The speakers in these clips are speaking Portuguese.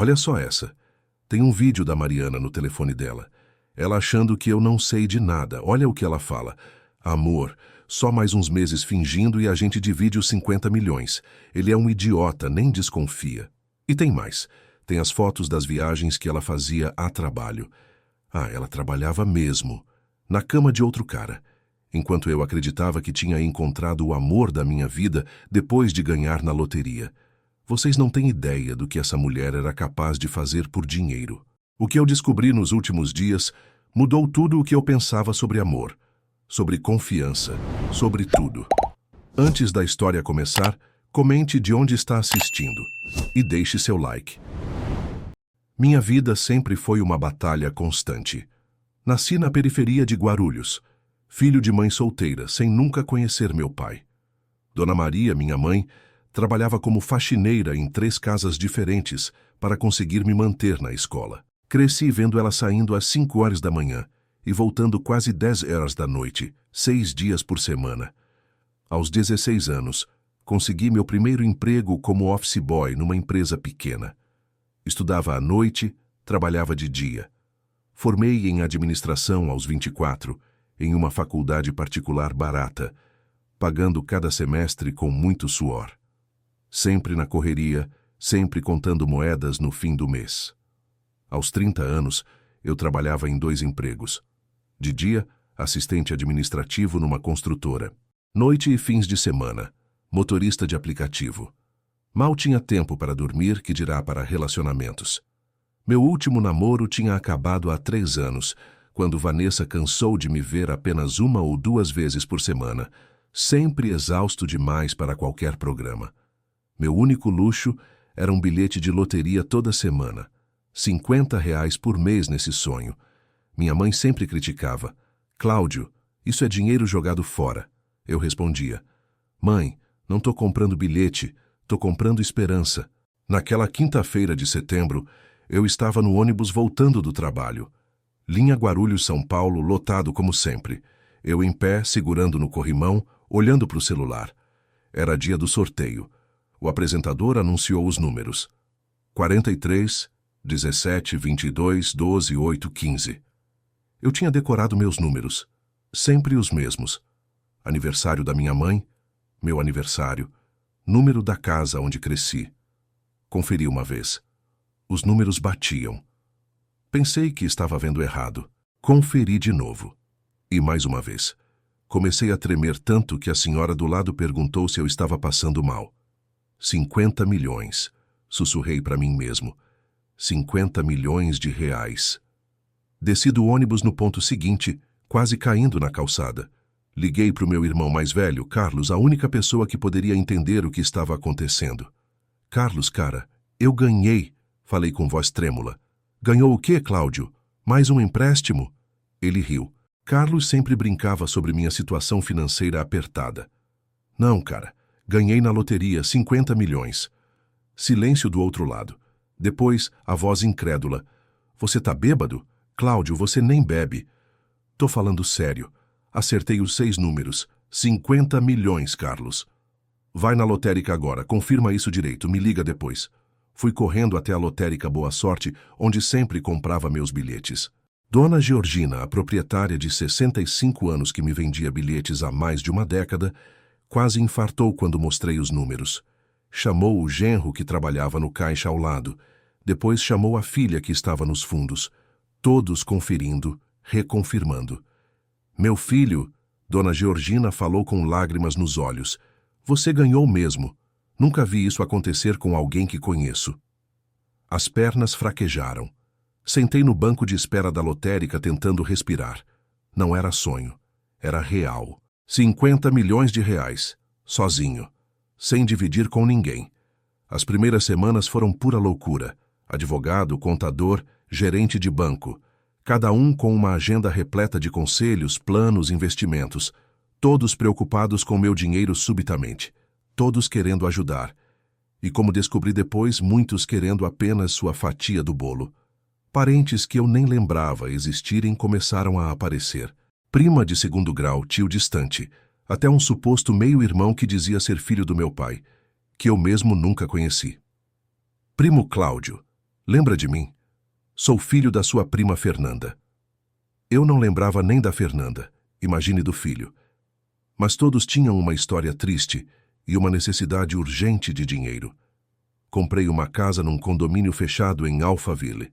Olha só essa. Tem um vídeo da Mariana no telefone dela. Ela achando que eu não sei de nada. Olha o que ela fala. Amor, só mais uns meses fingindo e a gente divide os 50 milhões. Ele é um idiota, nem desconfia. E tem mais. Tem as fotos das viagens que ela fazia a trabalho. Ah, ela trabalhava mesmo. Na cama de outro cara. Enquanto eu acreditava que tinha encontrado o amor da minha vida depois de ganhar na loteria. Vocês não têm ideia do que essa mulher era capaz de fazer por dinheiro. O que eu descobri nos últimos dias mudou tudo o que eu pensava sobre amor, sobre confiança, sobre tudo. Antes da história começar, comente de onde está assistindo e deixe seu like. Minha vida sempre foi uma batalha constante. Nasci na periferia de Guarulhos, filho de mãe solteira, sem nunca conhecer meu pai. Dona Maria, minha mãe, trabalhava como faxineira em 3 casas diferentes para conseguir me manter na escola. Cresci vendo ela saindo às 5 horas da manhã e voltando quase 10 horas da noite, 6 dias por semana. Aos 16 anos, consegui meu primeiro emprego como office boy numa empresa pequena. Estudava à noite, trabalhava de dia. Formei em administração aos 24, em uma faculdade particular barata, pagando cada semestre com muito suor. Sempre na correria, sempre contando moedas no fim do mês. Aos 30 anos, eu trabalhava em 2 empregos. De dia, assistente administrativo numa construtora. Noite e fins de semana, motorista de aplicativo. Mal tinha tempo para dormir, que dirá para relacionamentos. Meu último namoro tinha acabado há 3 anos, quando Vanessa cansou de me ver apenas 1 ou 2 vezes por semana, sempre exausto demais para qualquer programa. Meu único luxo era um bilhete de loteria toda semana, R$ 50 por mês nesse sonho. Minha mãe sempre criticava. Cláudio, isso é dinheiro jogado fora. Eu respondia, mãe, não tô comprando bilhete, tô comprando esperança. Naquela quinta-feira de setembro, eu estava no ônibus voltando do trabalho. Linha Guarulhos-São Paulo, lotado como sempre. Eu em pé, segurando no corrimão, olhando para o celular. Era dia do sorteio. O apresentador anunciou os números. 43, 17, 22, 12, 8, 15. Eu tinha decorado meus números. Sempre os mesmos. Aniversário da minha mãe, meu aniversário, número da casa onde cresci. Conferi uma vez. Os números batiam. Pensei que estava vendo errado. Conferi de novo. E mais uma vez. Comecei a tremer tanto que a senhora do lado perguntou se eu estava passando mal. 50 milhões, sussurrei para mim mesmo. 50 milhões de reais. Desci do ônibus no ponto seguinte, quase caindo na calçada. Liguei para o meu irmão mais velho, Carlos, a única pessoa que poderia entender o que estava acontecendo. Carlos, cara, eu ganhei, falei com voz trêmula. Ganhou o quê, Cláudio? Mais um empréstimo? Ele riu. Carlos sempre brincava sobre minha situação financeira apertada. Não, cara, ganhei na loteria 50 milhões. Silêncio do outro lado. Depois, a voz incrédula. Você tá bêbado? Cláudio, você nem bebe. Tô falando sério. Acertei os 6 números. 50 milhões, Carlos. Vai na lotérica agora, confirma isso direito, me liga depois. Fui correndo até a lotérica Boa Sorte, onde sempre comprava meus bilhetes. Dona Georgina, a proprietária de 65 anos que me vendia bilhetes há mais de uma década, quase infartou quando mostrei os números. Chamou o genro que trabalhava no caixa ao lado. Depois chamou a filha que estava nos fundos. Todos conferindo, reconfirmando. Meu filho, Dona Georgina falou com lágrimas nos olhos. Você ganhou mesmo. Nunca vi isso acontecer com alguém que conheço. As pernas fraquejaram. Sentei no banco de espera da lotérica tentando respirar. Não era sonho. Era real. 50 milhões de reais. Sozinho. Sem dividir com ninguém. As primeiras semanas foram pura loucura. Advogado, contador, gerente de banco. Cada um com uma agenda repleta de conselhos, planos, investimentos. Todos preocupados com meu dinheiro subitamente. Todos querendo ajudar. E como descobri depois, muitos querendo apenas sua fatia do bolo. Parentes que eu nem lembrava existirem começaram a aparecer. Prima de 2º grau, tio distante. Até um suposto meio-irmão que dizia ser filho do meu pai, que eu mesmo nunca conheci. Primo Cláudio. Lembra de mim? Sou filho da sua prima Fernanda. Eu não lembrava nem da Fernanda, imagine do filho. Mas todos tinham uma história triste e uma necessidade urgente de dinheiro. Comprei uma casa num condomínio fechado em Alphaville.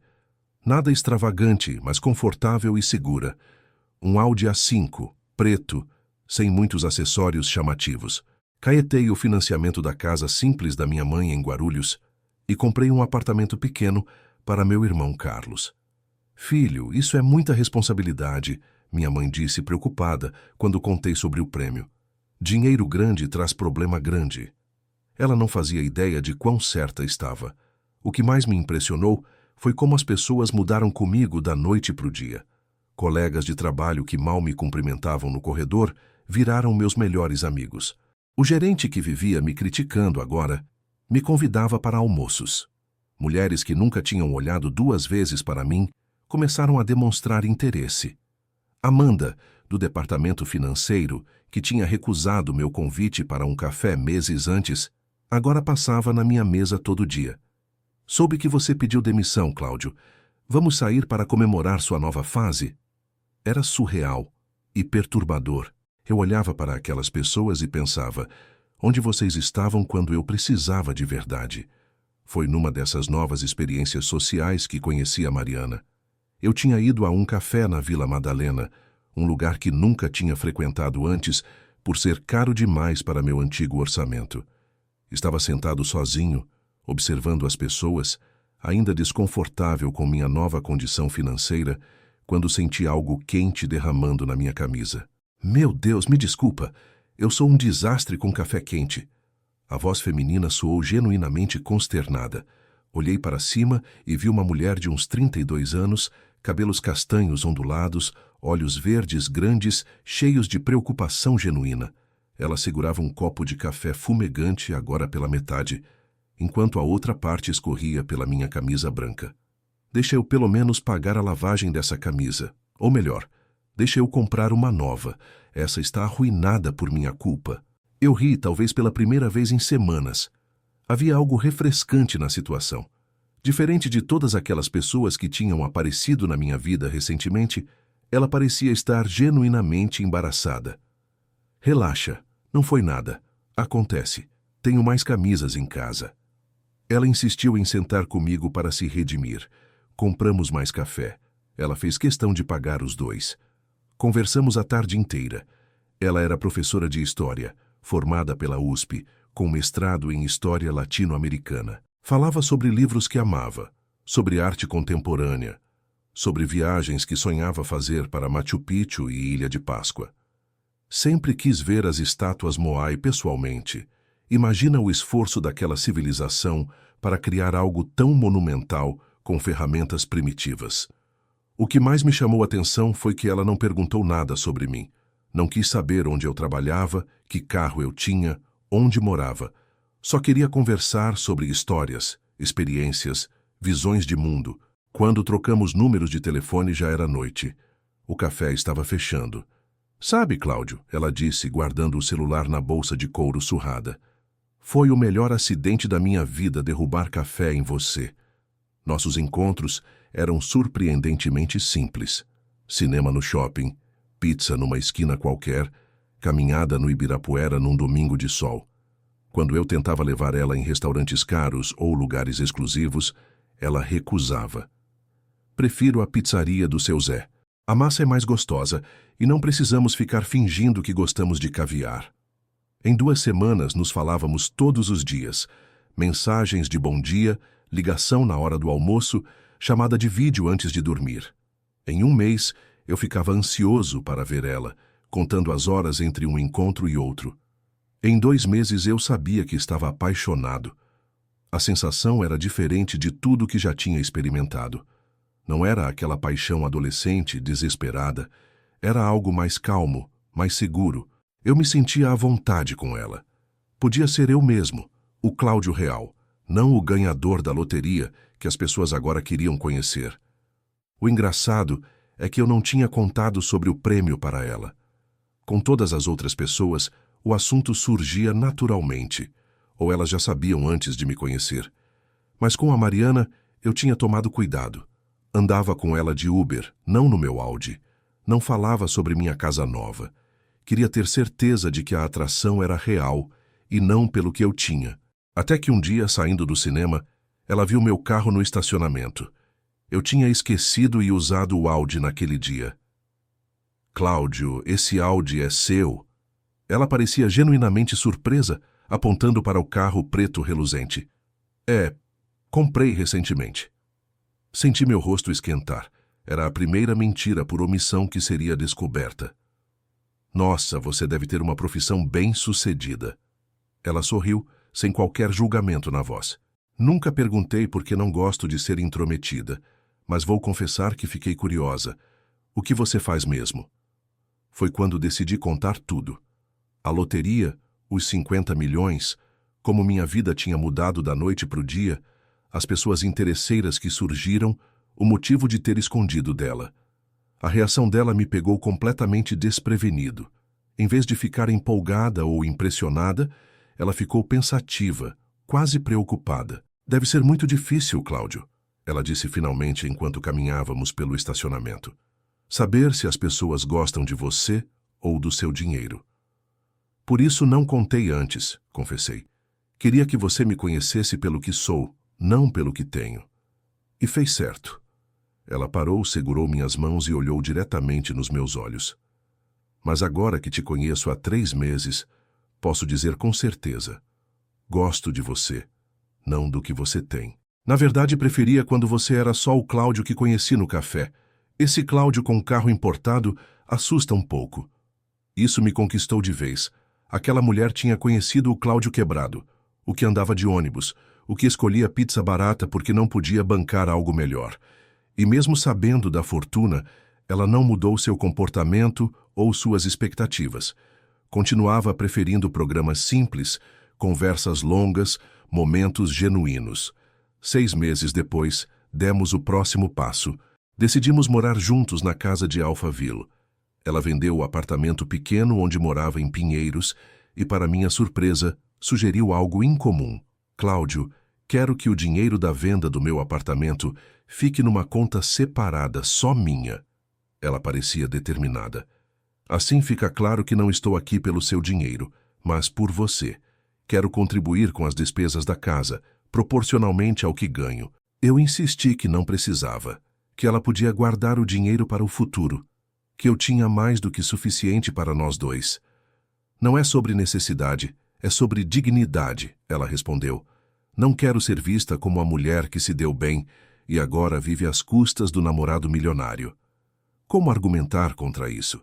Nada extravagante, mas confortável e segura. Um Audi A5, preto, sem muitos acessórios chamativos. Caetei o financiamento da casa simples da minha mãe em Guarulhos e comprei um apartamento pequeno para meu irmão Carlos. Filho, isso é muita responsabilidade, minha mãe disse preocupada quando contei sobre o prêmio. Dinheiro grande traz problema grande. Ela não fazia ideia de quão certa estava. O que mais me impressionou foi como as pessoas mudaram comigo da noite para o dia. Colegas de trabalho que mal me cumprimentavam no corredor viraram meus melhores amigos. O gerente que vivia me criticando agora me convidava para almoços. Mulheres que nunca tinham olhado 2 vezes para mim começaram a demonstrar interesse. Amanda, do departamento financeiro, que tinha recusado meu convite para um café meses antes, agora passava na minha mesa todo dia. Soube que você pediu demissão, Cláudio. Vamos sair para comemorar sua nova fase? Era surreal e perturbador. Eu olhava para aquelas pessoas e pensava, onde vocês estavam quando eu precisava de verdade? Foi numa dessas novas experiências sociais que conheci a Mariana. Eu tinha ido a um café na Vila Madalena, um lugar que nunca tinha frequentado antes por ser caro demais para meu antigo orçamento. Estava sentado sozinho, observando as pessoas, ainda desconfortável com minha nova condição financeira, quando senti algo quente derramando na minha camisa. Meu Deus, me desculpa, eu sou um desastre com café quente. A voz feminina soou genuinamente consternada. Olhei para cima e vi uma mulher de uns 32 anos, cabelos castanhos ondulados, olhos verdes grandes, cheios de preocupação genuína. Ela segurava um copo de café fumegante agora pela metade, enquanto a outra parte escorria pela minha camisa branca. Deixa eu pelo menos pagar a lavagem dessa camisa. Ou melhor, deixa eu comprar uma nova. Essa está arruinada por minha culpa. Eu ri, talvez pela primeira vez em semanas. Havia algo refrescante na situação. Diferente de todas aquelas pessoas que tinham aparecido na minha vida recentemente, ela parecia estar genuinamente embaraçada. Relaxa, não foi nada. Acontece. Tenho mais camisas em casa. Ela insistiu em sentar comigo para se redimir. Compramos mais café. Ela fez questão de pagar os 2. Conversamos a tarde inteira. Ela era professora de História, formada pela USP, com mestrado em História Latino-Americana. Falava sobre livros que amava, sobre arte contemporânea, sobre viagens que sonhava fazer para Machu Picchu e Ilha de Páscoa. Sempre quis ver as estátuas Moai pessoalmente. Imagina o esforço daquela civilização para criar algo tão monumental com ferramentas primitivas. O que mais me chamou a atenção foi que ela não perguntou nada sobre mim. Não quis saber onde eu trabalhava, que carro eu tinha, onde morava. Só queria conversar sobre histórias, experiências, visões de mundo. Quando trocamos números de telefone já era noite. O café estava fechando. Sabe, Cláudio, ela disse, guardando o celular na bolsa de couro surrada. Foi o melhor acidente da minha vida derrubar café em você. Nossos encontros eram surpreendentemente simples. Cinema no shopping, pizza numa esquina qualquer, caminhada no Ibirapuera num domingo de sol. Quando eu tentava levar ela em restaurantes caros ou lugares exclusivos, ela recusava. Prefiro a pizzaria do seu Zé. A massa é mais gostosa e não precisamos ficar fingindo que gostamos de caviar. Em 2 semanas nos falávamos todos os dias. Mensagens de bom dia, ligação na hora do almoço, chamada de vídeo antes de dormir. Em 1 mês, eu ficava ansioso para ver ela, contando as horas entre um encontro e outro. Em 2 meses eu sabia que estava apaixonado. A sensação era diferente de tudo que já tinha experimentado. Não era aquela paixão adolescente, desesperada. Era algo mais calmo, mais seguro. Eu me sentia à vontade com ela. Podia ser eu mesmo, o Cláudio real, não o ganhador da loteria que as pessoas agora queriam conhecer. O engraçado é que eu não tinha contado sobre o prêmio para ela. Com todas as outras pessoas, o assunto surgia naturalmente, ou elas já sabiam antes de me conhecer. Mas com a Mariana, Eu tinha tomado cuidado. Andava com ela de Uber, não no meu Audi. Não falava sobre minha casa nova. Queria ter certeza de que a atração era real e não pelo que eu tinha. Até que um dia, saindo do cinema, ela viu meu carro no estacionamento. Eu tinha esquecido e usado o Audi naquele dia. Cláudio, esse Audi é seu. Ela parecia genuinamente surpresa, apontando para o carro preto reluzente. Comprei recentemente. Senti meu rosto esquentar. Era a primeira mentira por omissão que seria descoberta. Nossa, você deve ter uma profissão bem-sucedida. Ela sorriu, sem qualquer julgamento na voz. Nunca perguntei por que não gosto de ser intrometida, mas vou confessar que fiquei curiosa. O que você faz mesmo? Foi quando decidi contar tudo. A loteria, os 50 milhões, como minha vida tinha mudado da noite para o dia, as pessoas interesseiras que surgiram, o motivo de ter escondido dela. A reação dela me pegou completamente desprevenido. Em vez de ficar empolgada ou impressionada, ela ficou pensativa, quase preocupada. Deve ser muito difícil, Cláudio, ela disse finalmente enquanto caminhávamos pelo estacionamento. Saber se as pessoas gostam de você ou do seu dinheiro. Por isso não contei antes, confessei. Queria que você me conhecesse pelo que sou, não pelo que tenho. E fez certo. Ela parou, segurou minhas mãos e olhou diretamente nos meus olhos. Mas agora que te conheço há 3 meses, posso dizer com certeza. Gosto de você, não do que você tem. Na verdade, preferia quando você era só o Cláudio que conheci no café. Esse Cláudio com carro importado assusta um pouco. Isso me conquistou de vez. Aquela mulher tinha conhecido o Cláudio quebrado, o que andava de ônibus, o que escolhia pizza barata porque não podia bancar algo melhor. E mesmo sabendo da fortuna, ela não mudou seu comportamento ou suas expectativas. Continuava preferindo programas simples, conversas longas, momentos genuínos. 6 meses depois, demos o próximo passo. Decidimos morar juntos na casa de Alphaville. Ela vendeu o apartamento pequeno onde morava em Pinheiros e, para minha surpresa, sugeriu algo incomum. Cláudio, quero que o dinheiro da venda do meu apartamento fique numa conta separada, só minha. Ela parecia determinada. Assim fica claro que não estou aqui pelo seu dinheiro, mas por você. Quero contribuir com as despesas da casa, proporcionalmente ao que ganho. Eu insisti que não precisava, que ela podia guardar o dinheiro para o futuro, que eu tinha mais do que suficiente para nós dois. Não é sobre necessidade, é sobre dignidade, ela respondeu. Não quero ser vista como a mulher que se deu bem e agora vive às custas do namorado milionário. Como argumentar contra isso?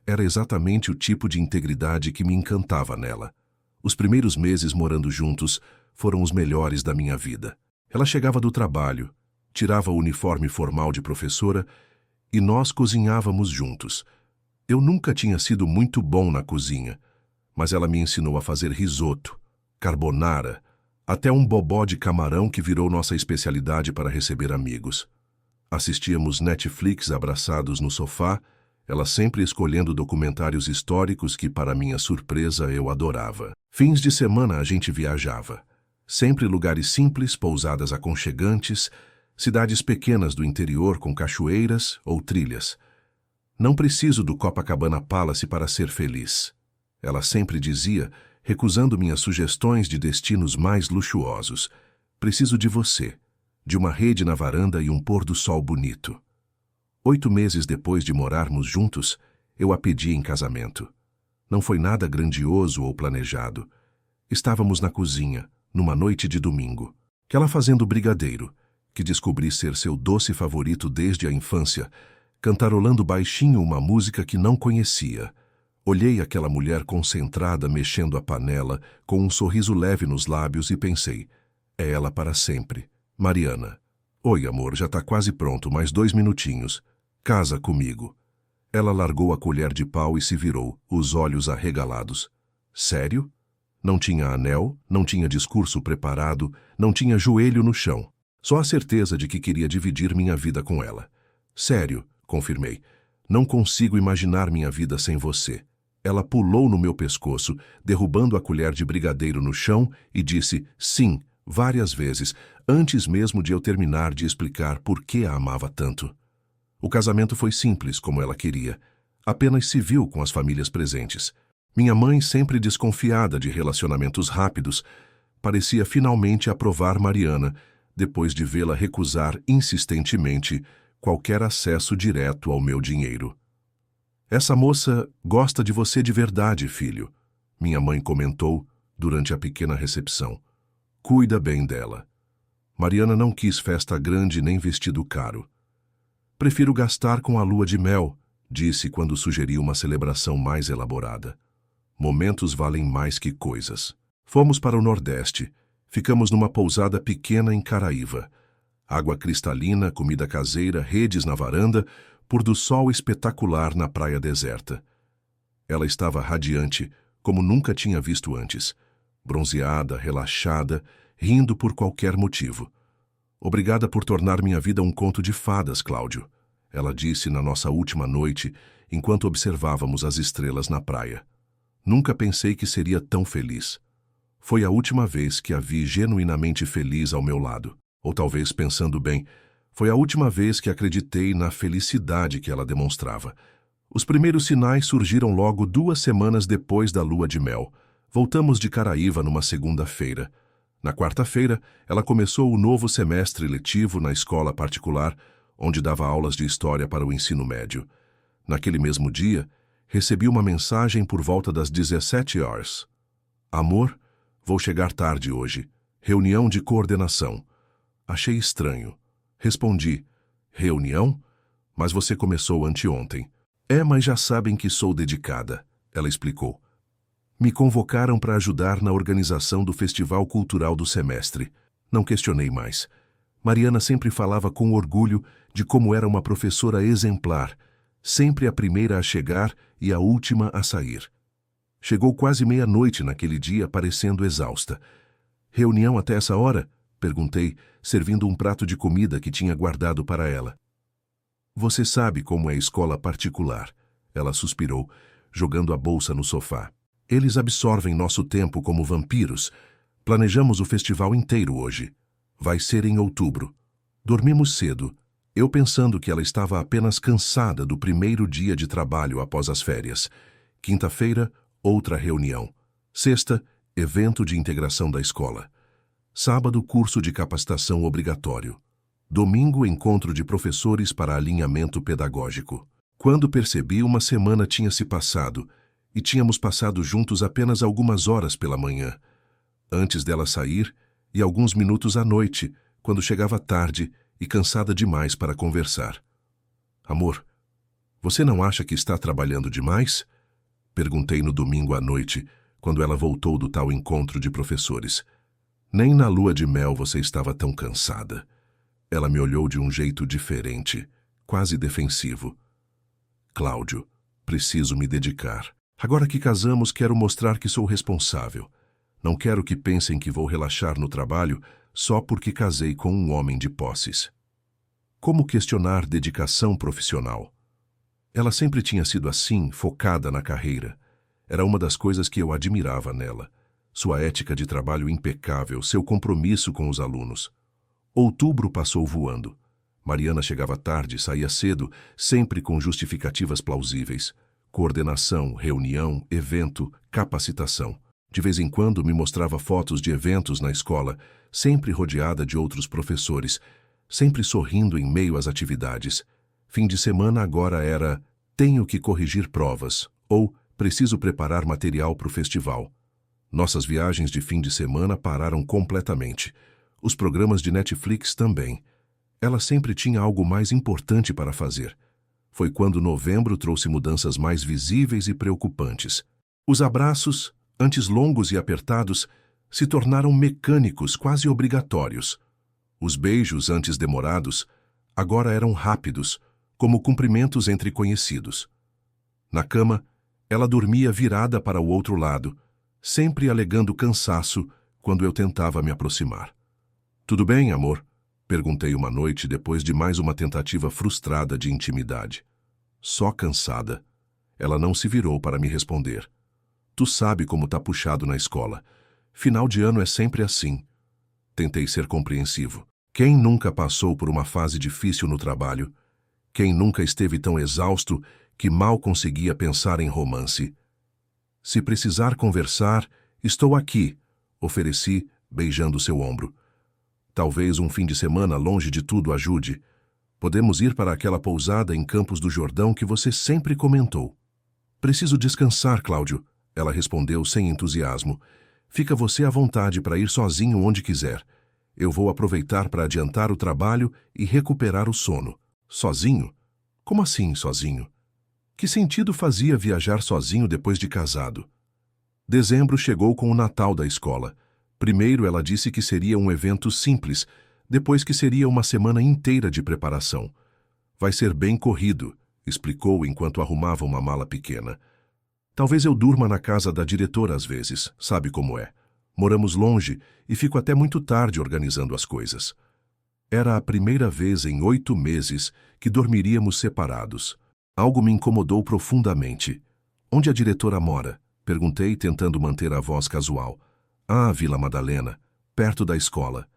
Era exatamente o tipo de integridade que me encantava nela. Os primeiros meses morando juntos foram os melhores da minha vida. Ela chegava do trabalho, tirava o uniforme formal de professora e nós cozinhávamos juntos. Eu nunca tinha sido muito bom na cozinha, mas ela me ensinou a fazer risoto, carbonara, até um bobó de camarão que virou nossa especialidade para receber amigos. Assistíamos Netflix abraçados no sofá, ela sempre escolhendo documentários históricos que, para minha surpresa, eu adorava. Fins de semana a gente viajava. Sempre lugares simples, pousadas aconchegantes, cidades pequenas do interior com cachoeiras ou trilhas. Não preciso do Copacabana Palace para ser feliz. Ela sempre dizia, recusando minhas sugestões de destinos mais luxuosos. Preciso de você, de uma rede na varanda e um pôr do sol bonito. 8 meses depois de morarmos juntos, eu a pedi em casamento. Não foi nada grandioso ou planejado. Estávamos na cozinha, numa noite de domingo. Ela fazendo brigadeiro, que descobri ser seu doce favorito desde a infância, cantarolando baixinho uma música que não conhecia. Olhei aquela mulher concentrada mexendo a panela, com um sorriso leve nos lábios e pensei, é ela para sempre. Mariana. Oi, amor, já tá quase pronto, mais 2 minutinhos. Casa comigo. Ela largou a colher de pau e se virou, os olhos arregalados. Sério? Não tinha anel, não tinha discurso preparado, não tinha joelho no chão. Só a certeza de que queria dividir minha vida com ela. Sério, confirmei. Não consigo imaginar minha vida sem você. Ela pulou no meu pescoço, derrubando a colher de brigadeiro no chão e disse, sim, várias vezes, antes mesmo de eu terminar de explicar por que a amava tanto. O casamento foi simples, como ela queria, apenas civil com as famílias presentes. Minha mãe, sempre desconfiada de relacionamentos rápidos, parecia finalmente aprovar Mariana, depois de vê-la recusar insistentemente qualquer acesso direto ao meu dinheiro. Essa moça gosta de você de verdade, filho, minha mãe comentou durante a pequena recepção. Cuida bem dela. Mariana não quis festa grande nem vestido caro. Prefiro gastar com a lua de mel, disse quando sugeri uma celebração mais elaborada. Momentos valem mais que coisas. Fomos para o Nordeste. Ficamos numa pousada pequena em Caraíva. Água cristalina, comida caseira, redes na varanda, pôr do sol espetacular na praia deserta. Ela estava radiante, como nunca tinha visto antes. Bronzeada, relaxada, rindo por qualquer motivo. Obrigada por tornar minha vida um conto de fadas, Cláudio, ela disse na nossa última noite, enquanto observávamos as estrelas na praia. Nunca pensei que seria tão feliz. Foi a última vez que a vi genuinamente feliz ao meu lado. Ou talvez, pensando bem, foi a última vez que acreditei na felicidade que ela demonstrava. Os primeiros sinais surgiram logo 2 semanas depois da lua de mel. Voltamos de Caraíva numa segunda-feira. Na quarta-feira, ela começou o novo semestre letivo na escola particular, onde dava aulas de história para o ensino médio. Naquele mesmo dia, recebi uma mensagem por volta das 17 horas. Amor, vou chegar tarde hoje. Reunião de coordenação. Achei estranho. Respondi, reunião? Mas você começou anteontem. Mas já sabem que sou dedicada, ela explicou. Me convocaram para ajudar na organização do Festival Cultural do semestre. Não questionei mais. Mariana sempre falava com orgulho de como era uma professora exemplar, sempre a primeira a chegar e a última a sair. Chegou quase meia-noite naquele dia, parecendo exausta. Reunião até essa hora? Perguntei, servindo um prato de comida que tinha guardado para ela. Você sabe como é escola particular, ela suspirou, jogando a bolsa no sofá. Eles absorvem nosso tempo como vampiros. Planejamos o festival inteiro hoje. Vai ser em outubro. Dormimos cedo, eu pensando que ela estava apenas cansada do primeiro dia de trabalho após as férias. Quinta-feira, outra reunião. Sexta, evento de integração da escola. Sábado, curso de capacitação obrigatório. Domingo, encontro de professores para alinhamento pedagógico. Quando percebi, uma semana tinha se passado e tínhamos passado juntos apenas algumas horas pela manhã, antes dela sair, e alguns minutos à noite, quando chegava tarde e cansada demais para conversar. Amor, você não acha que está trabalhando demais? Perguntei no domingo à noite, quando ela voltou do tal encontro de professores. Nem na lua de mel você estava tão cansada. Ela me olhou de um jeito diferente, quase defensivo. Cláudio, preciso me dedicar. Agora que casamos, quero mostrar que sou responsável. Não quero que pensem que vou relaxar no trabalho só porque casei com um homem de posses. Como questionar dedicação profissional? Ela sempre tinha sido assim, focada na carreira. Era uma das coisas que eu admirava nela. Sua ética de trabalho impecável, seu compromisso com os alunos. Outubro passou voando. Mariana chegava tarde, saía cedo, sempre com justificativas plausíveis. Coordenação, reunião, evento, capacitação. De vez em quando me mostrava fotos de eventos na escola, sempre rodeada de outros professores, sempre sorrindo em meio às atividades. Fim de semana agora era tenho que corrigir provas ou preciso preparar material para o festival. Nossas viagens de fim de semana pararam completamente. Os programas de Netflix também. Ela sempre tinha algo mais importante para fazer. Foi quando novembro trouxe mudanças mais visíveis e preocupantes. Os abraços, antes longos e apertados, se tornaram mecânicos, quase obrigatórios. Os beijos, antes demorados, agora eram rápidos, como cumprimentos entre conhecidos. Na cama, ela dormia virada para o outro lado, sempre alegando cansaço quando eu tentava me aproximar. Tudo bem, amor? Perguntei uma noite depois de mais uma tentativa frustrada de intimidade. Só cansada. Ela não se virou para me responder. Tu sabe como tá puxado na escola. Final de ano é sempre assim. Tentei ser compreensivo. Quem nunca passou por uma fase difícil no trabalho? Quem nunca esteve tão exausto que mal conseguia pensar em romance? Se precisar conversar, estou aqui, ofereci, beijando seu ombro. Talvez um fim de semana longe de tudo ajude. Podemos ir para aquela pousada em Campos do Jordão que você sempre comentou. Preciso descansar, Cláudio, ela respondeu sem entusiasmo. Fica você à vontade para ir sozinho onde quiser. Eu vou aproveitar para adiantar o trabalho e recuperar o sono. Sozinho? Como assim sozinho? Que sentido fazia viajar sozinho depois de casado? Dezembro chegou com o Natal da escola. Primeiro ela disse que seria um evento simples, depois que seria uma semana inteira de preparação. Vai ser bem corrido, explicou enquanto arrumava uma mala pequena. Talvez eu durma na casa da diretora às vezes, sabe como é. Moramos longe e fico até muito tarde organizando as coisas. Era a primeira vez em 8 meses que dormiríamos separados. Algo me incomodou profundamente. Onde a diretora mora? Perguntei, tentando manter a voz casual. Ah, Vila Madalena, perto da escola.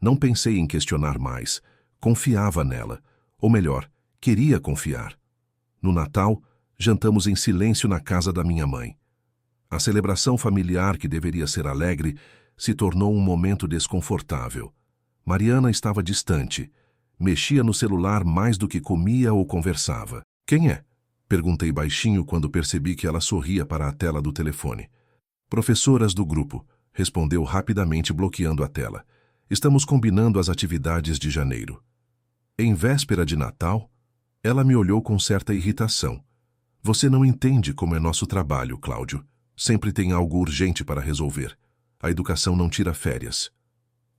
Não pensei em questionar mais. Confiava nela. Ou melhor, queria confiar. No Natal, jantamos em silêncio na casa da minha mãe. A celebração familiar, que deveria ser alegre, se tornou um momento desconfortável. Mariana estava distante. Mexia no celular mais do que comia ou conversava. Quem é? Perguntei baixinho quando percebi que ela sorria para a tela do telefone. Professoras do grupo, respondeu rapidamente, bloqueando a tela. Estamos combinando as atividades de janeiro. Em véspera de Natal, ela me olhou com certa irritação. Você não entende como é nosso trabalho, Cláudio. Sempre tem algo urgente para resolver. A educação não tira férias.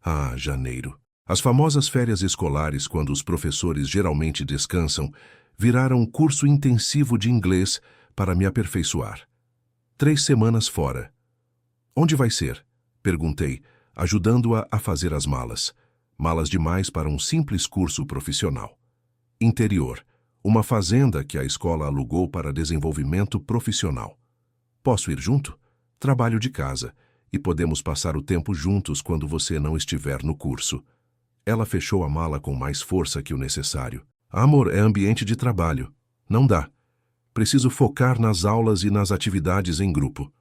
Ah, janeiro. As famosas férias escolares, quando os professores geralmente descansam, viraram um curso intensivo de inglês para me aperfeiçoar. 3 semanas fora. Onde vai ser? Perguntei, ajudando-a a fazer as malas. Malas demais para um simples curso profissional. Interior. Uma fazenda que a escola alugou para desenvolvimento profissional. Posso ir junto? Trabalho de casa e podemos passar o tempo juntos quando você não estiver no curso. Ela fechou a mala com mais força que o necessário. Amor, é ambiente de trabalho. Não dá. Preciso focar nas aulas e nas atividades em grupo.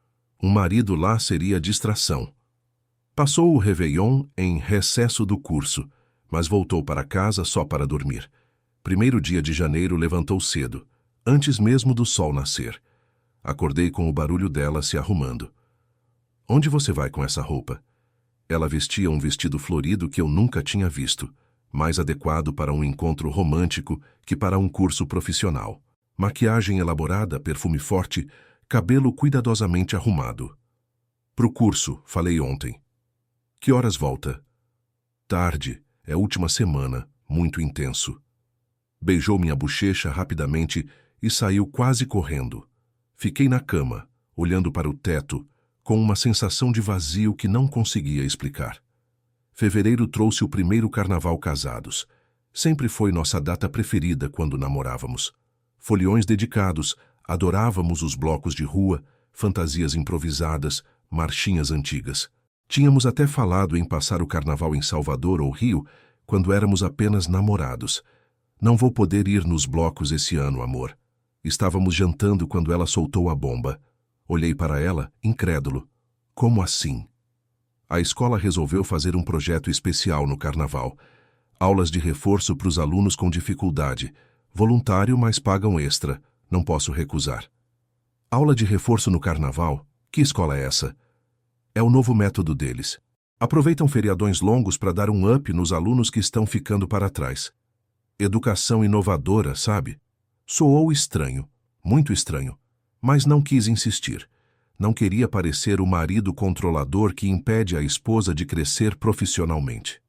Um marido lá seria distração. Passou o Réveillon em recesso do curso, mas voltou para casa só para dormir. Primeiro dia de janeiro levantou cedo, antes mesmo do sol nascer. Acordei com o barulho dela se arrumando. Onde você vai com essa roupa? Ela vestia um vestido florido que eu nunca tinha visto, mais adequado para um encontro romântico que para um curso profissional. Maquiagem elaborada, perfume forte, cabelo cuidadosamente arrumado. Pro curso, falei ontem. Que horas volta? Tarde, é última semana, muito intenso. Beijou minha bochecha rapidamente e saiu quase correndo. Fiquei na cama, olhando para o teto, com uma sensação de vazio que não conseguia explicar. Fevereiro trouxe o primeiro carnaval casados. Sempre foi nossa data preferida quando namorávamos. Foliões dedicados, adorávamos os blocos de rua, fantasias improvisadas, marchinhas antigas. Tínhamos até falado em passar o carnaval em Salvador ou Rio, quando éramos apenas namorados. Não vou poder ir nos blocos esse ano, amor. Estávamos jantando quando ela soltou a bomba. Olhei para ela, incrédulo. Como assim? A escola resolveu fazer um projeto especial no carnaval. Aulas de reforço para os alunos com dificuldade. Voluntário, mas pagam extra. Não posso recusar. Aula de reforço no carnaval? Que escola é essa? É o novo método deles. Aproveitam feriadões longos para dar um up nos alunos que estão ficando para trás. Educação inovadora, sabe? Soou estranho, muito estranho, mas não quis insistir. Não queria parecer o marido controlador que impede a esposa de crescer profissionalmente.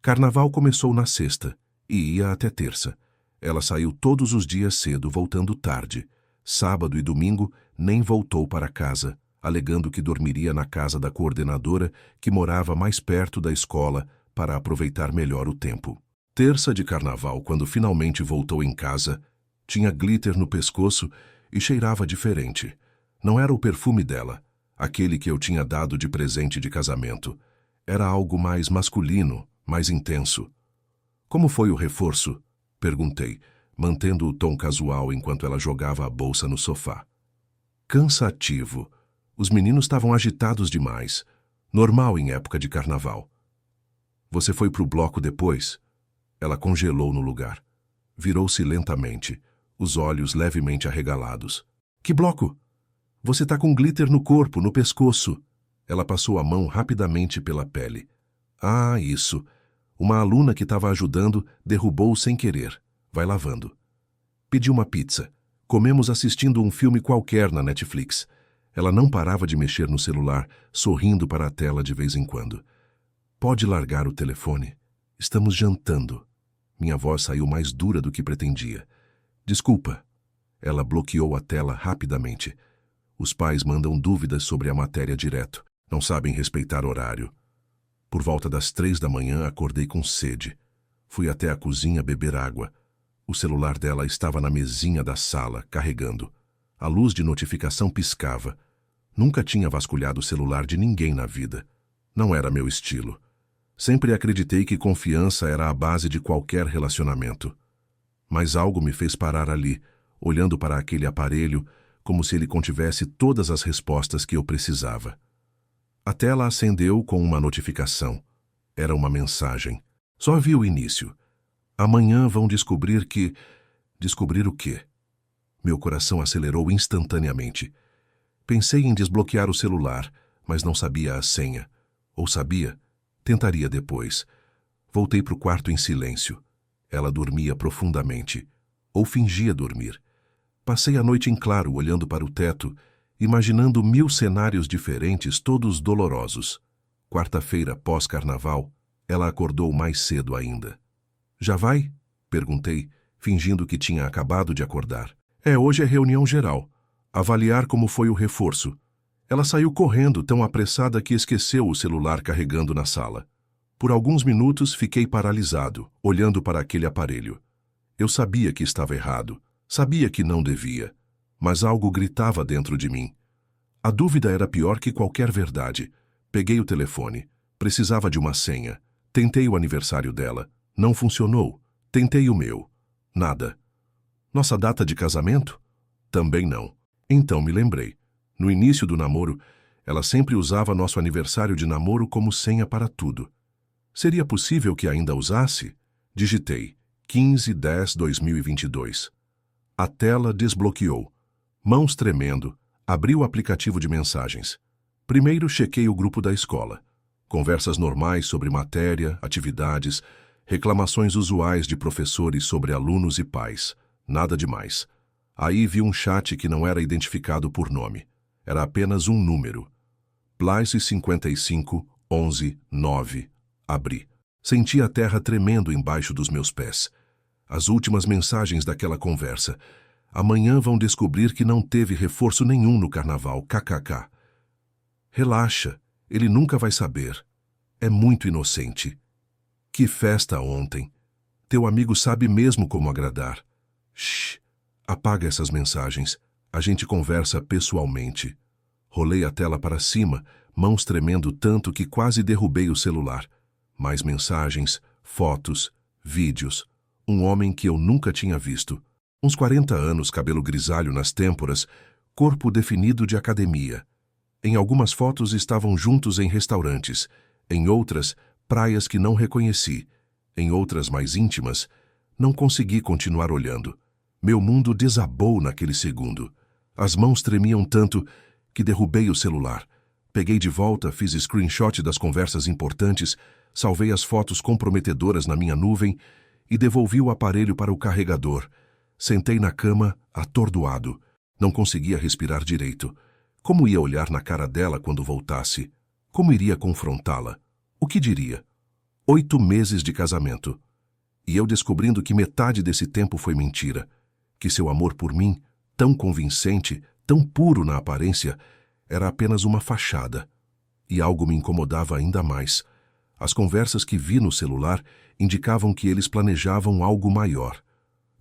Carnaval começou na sexta e ia até terça. Ela saiu todos os dias cedo, voltando tarde. Sábado e domingo nem voltou para casa, alegando que dormiria na casa da coordenadora, que morava mais perto da escola, para aproveitar melhor o tempo. Terça de carnaval, quando finalmente voltou em casa, tinha glitter no pescoço e cheirava diferente. Não era o perfume dela, aquele que eu tinha dado de presente de casamento. Era algo mais masculino, mais intenso. Como foi o reforço? Perguntei, mantendo o tom casual enquanto ela jogava a bolsa no sofá. Cansativo. Os meninos estavam agitados demais. Normal em época de carnaval. Você foi pro bloco depois? Ela congelou no lugar. Virou-se lentamente, os olhos levemente arregalados. Que bloco? Você tá com glitter no corpo, no pescoço. Ela passou a mão rapidamente pela pele. Ah, isso. Uma aluna que estava ajudando derrubou sem querer. Vai lavando. Pedi uma pizza. Comemos assistindo um filme qualquer na Netflix. Ela não parava de mexer no celular, sorrindo para a tela de vez em quando. Pode largar o telefone? Estamos jantando. Minha voz saiu mais dura do que pretendia. Desculpa. Ela bloqueou a tela rapidamente. Os pais mandam dúvidas sobre a matéria direto. Não sabem respeitar horário. Por volta das 3 da manhã, acordei com sede. Fui até a cozinha beber água. O celular dela estava na mesinha da sala, carregando. A luz de notificação piscava. Nunca tinha vasculhado o celular de ninguém na vida. Não era meu estilo. Sempre acreditei que confiança era a base de qualquer relacionamento. Mas algo me fez parar ali, olhando para aquele aparelho, como se ele contivesse todas as respostas que eu precisava. A tela acendeu com uma notificação. Era uma mensagem. Só vi o início. Amanhã vão descobrir que... Descobrir o quê? Meu coração acelerou instantaneamente. Pensei em desbloquear o celular, mas não sabia a senha. Ou sabia? Tentaria depois. Voltei para o quarto em silêncio. Ela dormia profundamente. Ou fingia dormir. Passei a noite em claro, olhando para o teto, imaginando 1000 cenários diferentes, todos dolorosos. Quarta-feira, pós-carnaval, ela acordou mais cedo ainda. Já vai? Perguntei, fingindo que tinha acabado de acordar. Hoje é reunião geral. Avaliar como foi o reforço. Ela saiu correndo, tão apressada que esqueceu o celular carregando na sala. Por alguns minutos fiquei paralisado, olhando para aquele aparelho. Eu sabia que estava errado, sabia que não devia, mas algo gritava dentro de mim. A dúvida era pior que qualquer verdade. Peguei o telefone. Precisava de uma senha. Tentei o aniversário dela. Não funcionou. Tentei o meu. Nada. Nossa data de casamento? Também não. Então me lembrei. No início do namoro, ela sempre usava nosso aniversário de namoro como senha para tudo. Seria possível que ainda usasse? Digitei 15/10/2022. A tela desbloqueou. Mãos tremendo, abri o aplicativo de mensagens. Primeiro chequei o grupo da escola. Conversas normais sobre matéria, atividades, reclamações usuais de professores sobre alunos e pais. Nada demais. Aí vi um chat que não era identificado por nome. Era apenas um número. Place 55 11 9. Abri. Senti a terra tremendo embaixo dos meus pés. As últimas mensagens daquela conversa. Amanhã vão descobrir que não teve reforço nenhum no carnaval, kkk. Relaxa, ele nunca vai saber. É muito inocente. Que festa ontem. Teu amigo sabe mesmo como agradar. Shhh, apaga essas mensagens. A gente conversa pessoalmente. Rolei a tela para cima, mãos tremendo tanto que quase derrubei o celular. Mais mensagens, fotos, vídeos. Um homem que eu nunca tinha visto. Uns 40 anos, cabelo grisalho nas têmporas, corpo definido de academia. Em algumas fotos estavam juntos em restaurantes, em outras, praias que não reconheci, em outras mais íntimas, não consegui continuar olhando. Meu mundo desabou naquele segundo. As mãos tremiam tanto que derrubei o celular. Peguei de volta, fiz screenshot das conversas importantes, salvei as fotos comprometedoras na minha nuvem e devolvi o aparelho para o carregador. Sentei na cama, atordoado. Não conseguia respirar direito. Como ia olhar na cara dela quando voltasse? Como iria confrontá-la? O que diria? 8 meses de casamento. E eu descobrindo que metade desse tempo foi mentira. Que seu amor por mim, tão convincente, tão puro na aparência, era apenas uma fachada. E algo me incomodava ainda mais. As conversas que vi no celular indicavam que eles planejavam algo maior.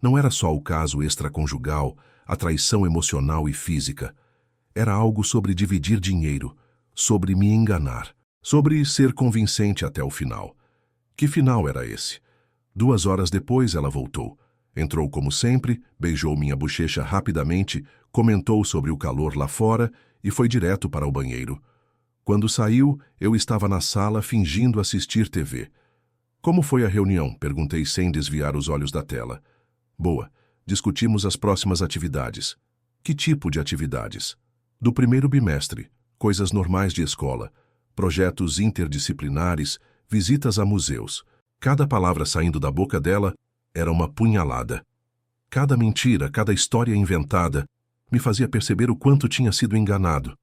Não era só o caso extraconjugal, a traição emocional e física. Era algo sobre dividir dinheiro, sobre me enganar. Sobre ser convincente até o final. Que final era esse? 2 horas depois ela voltou. Entrou como sempre, beijou minha bochecha rapidamente, comentou sobre o calor lá fora e foi direto para o banheiro. Quando saiu, eu estava na sala fingindo assistir TV. Como foi a reunião? Perguntei sem desviar os olhos da tela. Boa. Discutimos as próximas atividades. Que tipo de atividades? Do primeiro bimestre. Coisas normais de escola. Projetos interdisciplinares, visitas a museus. Cada palavra saindo da boca dela era uma punhalada. Cada mentira, cada história inventada me fazia perceber o quanto tinha sido enganado.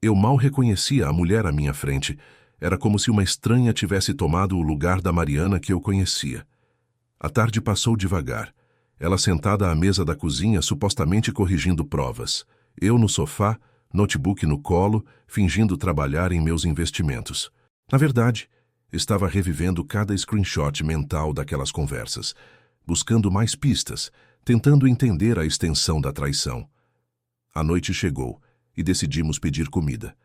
Eu mal reconhecia a mulher à minha frente. Era como se uma estranha tivesse tomado o lugar da Mariana que eu conhecia. A tarde passou devagar. Ela sentada à mesa da cozinha, supostamente corrigindo provas. Eu no sofá, notebook no colo, fingindo trabalhar em meus investimentos. Na verdade, estava revivendo cada screenshot mental daquelas conversas, buscando mais pistas, tentando entender a extensão da traição. A noite chegou e decidimos pedir comida.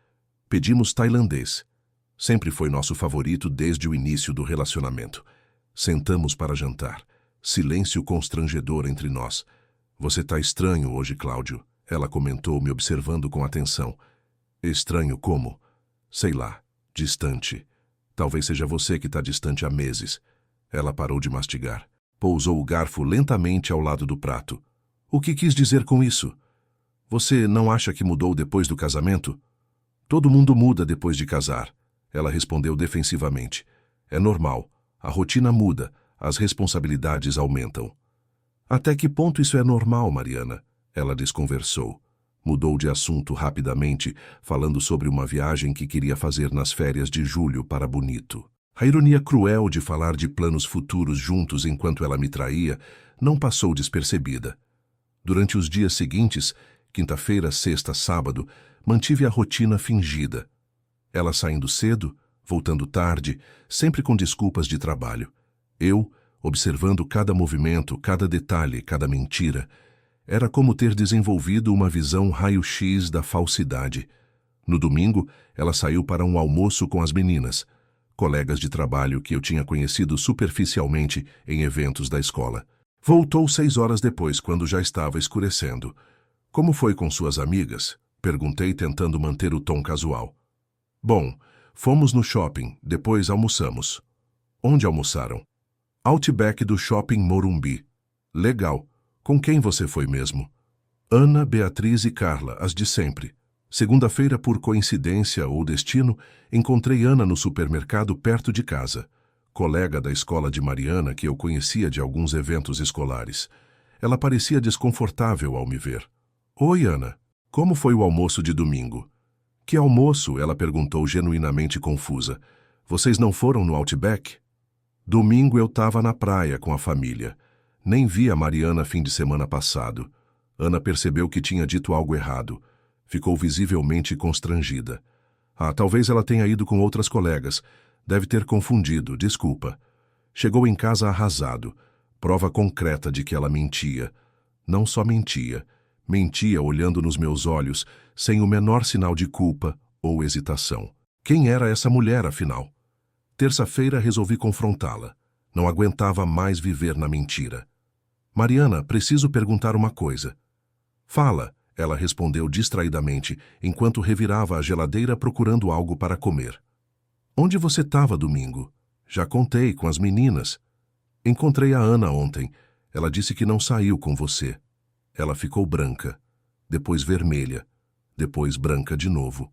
Pedimos tailandês. Sempre foi nosso favorito desde o início do relacionamento. Sentamos para jantar. Silêncio constrangedor entre nós. Você tá estranho hoje, Cláudio, ela comentou, me observando com atenção. Estranho como? Sei lá, distante. Talvez seja você que tá distante há meses. Ela parou de mastigar. Pousou o garfo lentamente ao lado do prato. O que quis dizer com isso? Você não acha que mudou depois do casamento? Todo mundo muda depois de casar. Ela respondeu defensivamente. É normal. A rotina muda. As responsabilidades aumentam. Até que ponto isso é normal, Mariana? Ela desconversou. Mudou de assunto rapidamente, falando sobre uma viagem que queria fazer nas férias de julho para Bonito. A ironia cruel de falar de planos futuros juntos enquanto ela me traía não passou despercebida. Durante os dias seguintes, quinta-feira, sexta, sábado, mantive a rotina fingida. Ela saindo cedo, voltando tarde, sempre com desculpas de trabalho. Eu, observando cada movimento, cada detalhe, cada mentira. Era como ter desenvolvido uma visão raio-x da falsidade. No domingo, ela saiu para um almoço com as meninas, colegas de trabalho que eu tinha conhecido superficialmente em eventos da escola. Voltou 6 horas depois, quando já estava escurecendo. Como foi com suas amigas? Perguntei, tentando manter o tom casual. Bom, fomos no shopping, depois almoçamos. Onde almoçaram? Outback do Shopping Morumbi. Legal. Com quem você foi mesmo? Ana, Beatriz e Carla, as de sempre. Segunda-feira, por coincidência ou destino, encontrei Ana no supermercado perto de casa. Colega da escola de Mariana que eu conhecia de alguns eventos escolares. Ela parecia desconfortável ao me ver. Oi, Ana. Como foi o almoço de domingo? Que almoço? Ela perguntou genuinamente confusa. Vocês não foram no Outback? Domingo eu estava na praia com a família. Nem vi a Mariana fim de semana passado. Ana percebeu que tinha dito algo errado. Ficou visivelmente constrangida. Talvez ela tenha ido com outras colegas. Deve ter confundido, desculpa. Chegou em casa arrasado. Prova concreta de que ela mentia. Não só mentia. Mentia olhando nos meus olhos, sem o menor sinal de culpa ou hesitação. Quem era essa mulher, afinal? Terça-feira resolvi confrontá-la. Não aguentava mais viver na mentira. Mariana, preciso perguntar uma coisa. Fala, ela respondeu distraidamente, enquanto revirava a geladeira procurando algo para comer. Onde você estava domingo? Já contei, com as meninas. Encontrei a Ana ontem. Ela disse que não saiu com você. Ela ficou branca, depois vermelha, depois branca de novo.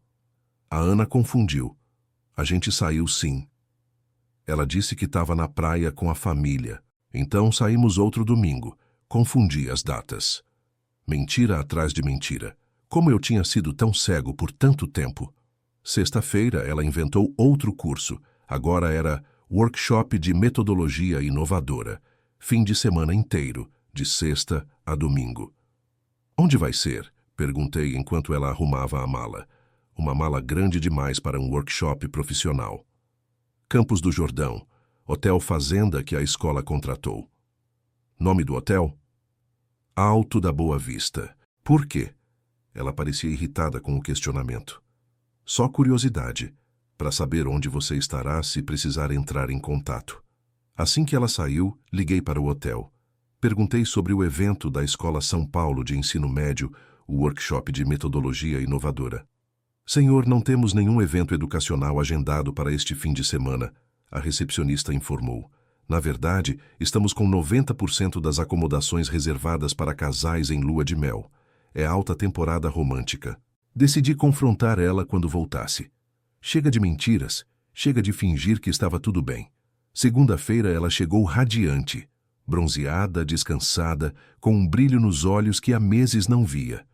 A Ana confundiu. A gente saiu sim. Ela disse que estava na praia com a família. Então saímos outro domingo. Confundi as datas. Mentira atrás de mentira. Como eu tinha sido tão cego por tanto tempo. Sexta-feira ela inventou outro curso. Agora era workshop de metodologia inovadora. Fim de semana inteiro, de sexta a domingo. Onde vai ser? Perguntei enquanto ela arrumava a mala. Uma mala grande demais para um workshop profissional. Campos do Jordão, hotel fazenda que a escola contratou. Nome do hotel? Alto da Boa Vista. Por quê? Ela parecia irritada com o questionamento. Só curiosidade. para saber onde você estará se precisar entrar em contato. Assim que ela saiu, liguei para o hotel. Perguntei sobre o evento da Escola São Paulo de Ensino Médio, o workshop de metodologia inovadora. Senhor, não temos nenhum evento educacional agendado para este fim de semana, a recepcionista informou. Na verdade, estamos com 90% das acomodações reservadas para casais em lua de mel. É alta temporada romântica. Decidi confrontar ela quando voltasse. Chega de mentiras, chega de fingir que estava tudo bem. Segunda-feira ela chegou radiante, bronzeada, descansada, com um brilho nos olhos que há meses não via.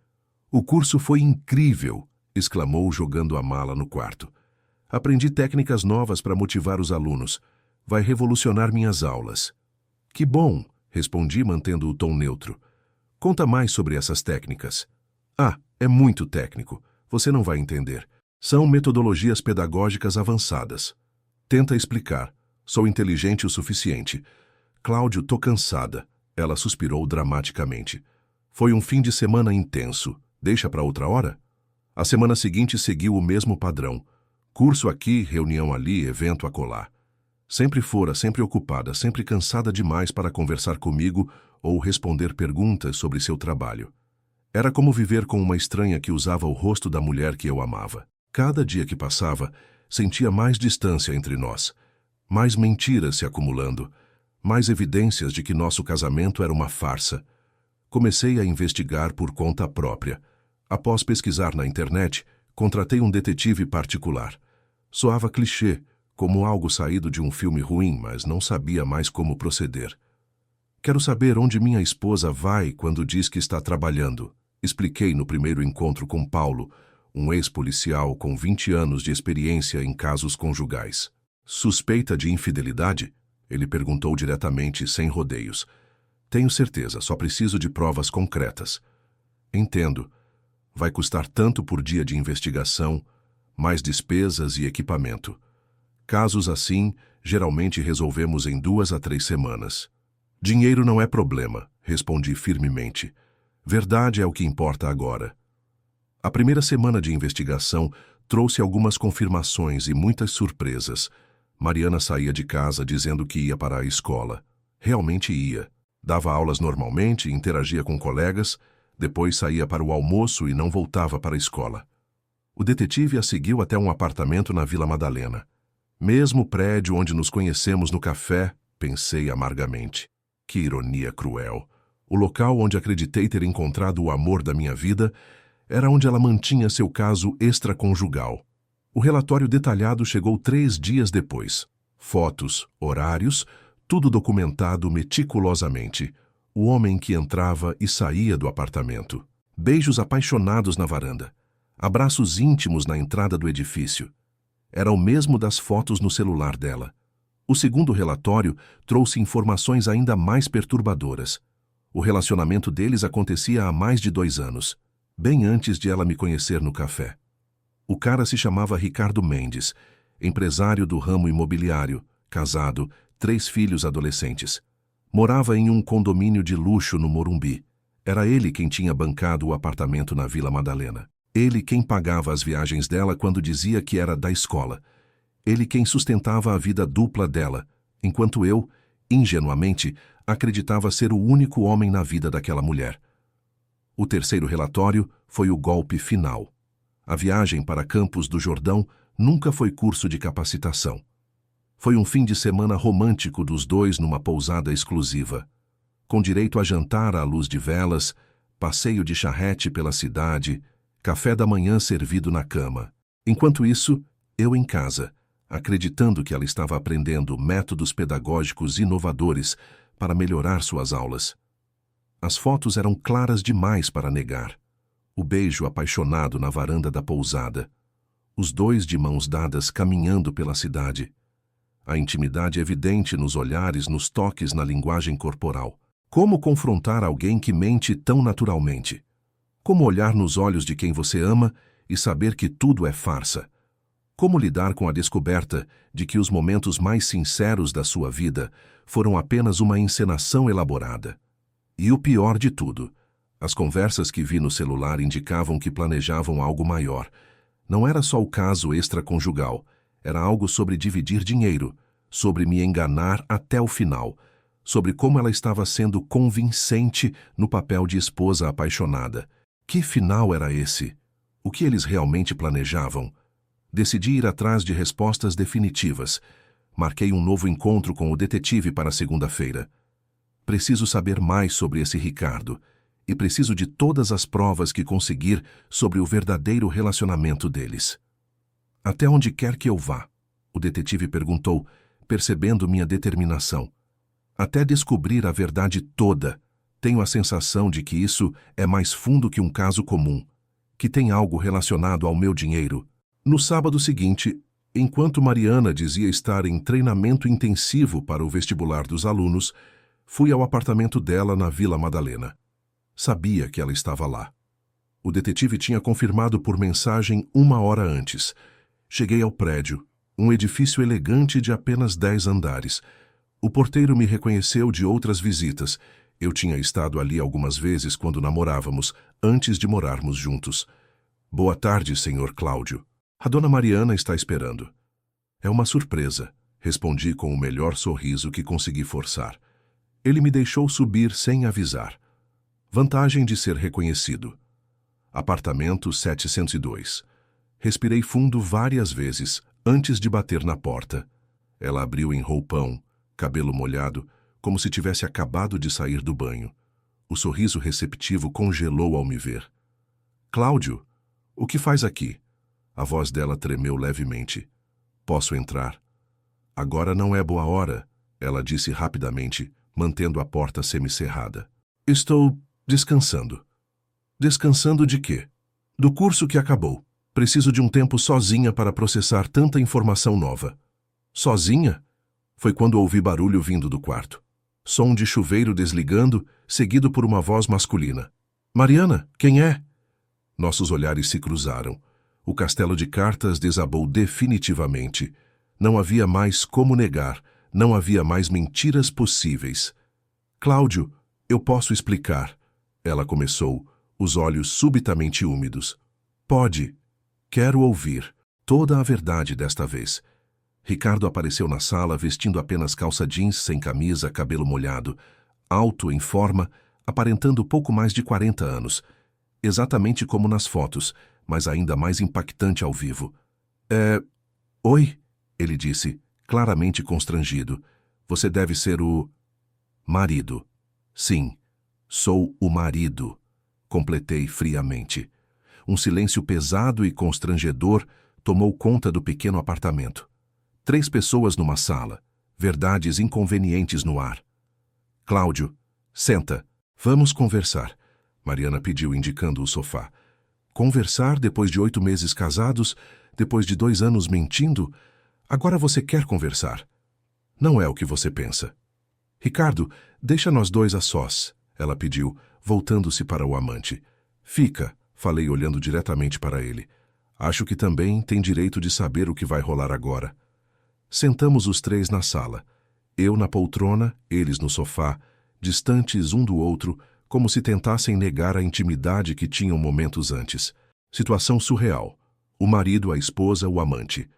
O curso foi incrível, exclamou jogando a mala no quarto. Aprendi técnicas novas para motivar os alunos. Vai revolucionar minhas aulas. Que bom, respondi mantendo o tom neutro. Conta mais sobre essas técnicas. Ah, é muito técnico. Você não vai entender. São metodologias pedagógicas avançadas. Tenta explicar. Sou inteligente o suficiente. Cláudio, tô cansada. Ela suspirou dramaticamente. Foi um fim de semana intenso. Deixa para outra hora? A semana seguinte seguiu o mesmo padrão. Curso aqui, reunião ali, evento acolá. Sempre fora, sempre ocupada, sempre cansada demais para conversar comigo ou responder perguntas sobre seu trabalho. Era como viver com uma estranha que usava o rosto da mulher que eu amava. Cada dia que passava, sentia mais distância entre nós, mais mentiras se acumulando, mais evidências de que nosso casamento era uma farsa. Comecei a investigar por conta própria. Após pesquisar na internet, contratei um detetive particular. Soava clichê, como algo saído de um filme ruim, mas não sabia mais como proceder. Quero saber onde minha esposa vai quando diz que está trabalhando. Expliquei no primeiro encontro com Paulo, um ex-policial com 20 anos de experiência em casos conjugais. Suspeita de infidelidade? Ele perguntou diretamente, sem rodeios. Tenho certeza, só preciso de provas concretas. Entendo. Vai custar tanto por dia de investigação, mais despesas e equipamento. Casos assim, geralmente resolvemos em 2 a 3 semanas. Dinheiro não é problema, respondi firmemente. Verdade é o que importa agora. A primeira semana de investigação trouxe algumas confirmações e muitas surpresas. Mariana saía de casa dizendo que ia para a escola. Realmente ia. Dava aulas normalmente, interagia com colegas, depois saía para o almoço e não voltava para a escola. O detetive a seguiu até um apartamento na Vila Madalena. Mesmo prédio onde nos conhecemos no café, pensei amargamente. Que ironia cruel. O local onde acreditei ter encontrado o amor da minha vida era onde ela mantinha seu caso extraconjugal. O relatório detalhado chegou 3 dias depois. Fotos, horários, tudo documentado meticulosamente. O homem que entrava e saía do apartamento. Beijos apaixonados na varanda. Abraços íntimos na entrada do edifício. Era o mesmo das fotos no celular dela. O segundo relatório trouxe informações ainda mais perturbadoras. O relacionamento deles acontecia há mais de 2 anos, bem antes de ela me conhecer no café. O cara se chamava Ricardo Mendes, empresário do ramo imobiliário, casado, 3 filhos adolescentes. Morava em um condomínio de luxo no Morumbi. Era ele quem tinha bancado o apartamento na Vila Madalena. Ele quem pagava as viagens dela quando dizia que era da escola. Ele quem sustentava a vida dupla dela, enquanto eu, ingenuamente, acreditava ser o único homem na vida daquela mulher. O terceiro relatório foi o golpe final. A viagem para Campos do Jordão nunca foi curso de capacitação. Foi um fim de semana romântico dos dois numa pousada exclusiva, com direito a jantar à luz de velas, passeio de charrete pela cidade, café da manhã servido na cama. Enquanto isso, eu em casa, acreditando que ela estava aprendendo métodos pedagógicos inovadores para melhorar suas aulas. As fotos eram claras demais para negar. O beijo apaixonado na varanda da pousada. Os dois de mãos dadas caminhando pela cidade. A intimidade evidente nos olhares, nos toques, na linguagem corporal. Como confrontar alguém que mente tão naturalmente? Como olhar nos olhos de quem você ama e saber que tudo é farsa? Como lidar com a descoberta de que os momentos mais sinceros da sua vida foram apenas uma encenação elaborada? E o pior de tudo, as conversas que vi no celular indicavam que planejavam algo maior. Não era só o caso extraconjugal, Era algo sobre dividir dinheiro, sobre me enganar até o final, sobre como ela estava sendo convincente no papel de esposa apaixonada. Que final era esse? O que eles realmente planejavam? Decidi ir atrás de respostas definitivas. Marquei um novo encontro com o detetive para segunda-feira. Preciso saber mais sobre esse Ricardo e preciso de todas as provas que conseguir sobre o verdadeiro relacionamento deles. Até onde quer que eu vá? O detetive perguntou, percebendo minha determinação. Até descobrir a verdade toda. Tenho a sensação de que isso é mais fundo que um caso comum, que tem algo relacionado ao meu dinheiro. No sábado seguinte, enquanto Mariana dizia estar em treinamento intensivo para o vestibular dos alunos, fui ao apartamento dela na Vila Madalena. Sabia que ela estava lá. O detetive tinha confirmado por mensagem 1 hora antes. Cheguei ao prédio, um edifício elegante de apenas 10 andares. O porteiro me reconheceu de outras visitas. Eu tinha estado ali algumas vezes quando namorávamos, antes de morarmos juntos. Boa tarde, senhor Cláudio. A dona Mariana está esperando. É uma surpresa, respondi com o melhor sorriso que consegui forçar. Ele me deixou subir sem avisar. Vantagem de ser reconhecido. Apartamento 702. Respirei fundo várias vezes, antes de bater na porta. Ela abriu em roupão, cabelo molhado, como se tivesse acabado de sair do banho. O sorriso receptivo congelou ao me ver. Cláudio, o que faz aqui? A voz dela tremeu levemente. Posso entrar? Agora não é boa hora, ela disse rapidamente, mantendo a porta semicerrada. Estou descansando. Descansando de quê? Do curso que acabou. Preciso de um tempo sozinha para processar tanta informação nova. Sozinha? Foi quando ouvi barulho vindo do quarto. Som de chuveiro desligando, seguido por uma voz masculina. Mariana, quem é? Nossos olhares se cruzaram. O castelo de cartas desabou definitivamente. Não havia mais como negar, não havia mais mentiras possíveis. Cláudio, eu posso explicar. Ela começou, os olhos subitamente úmidos. Pode. Quero ouvir toda a verdade desta vez. Ricardo apareceu na sala vestindo apenas calça jeans, sem camisa, cabelo molhado, alto, em forma, aparentando pouco mais de 40 anos. Exatamente como nas fotos, mas ainda mais impactante ao vivo. Oi, ele disse, claramente constrangido. Você deve ser o... marido. Sim, sou o marido, completei friamente. Um silêncio pesado e constrangedor tomou conta do pequeno apartamento. 3 pessoas numa sala, verdades inconvenientes no ar. Cláudio, senta, vamos conversar, Mariana pediu, indicando o sofá. Conversar depois de 8 meses casados, depois de 2 anos mentindo? Agora você quer conversar. Não é o que você pensa. Ricardo, deixa nós dois a sós, ela pediu, voltando-se para o amante. Fica, falei olhando diretamente para ele. Acho que também tem direito de saber o que vai rolar agora. Sentamos os 3 na sala. Eu na poltrona, eles no sofá, distantes um do outro, como se tentassem negar a intimidade que tinham momentos antes. Situação surreal. O marido, a esposa, o amante.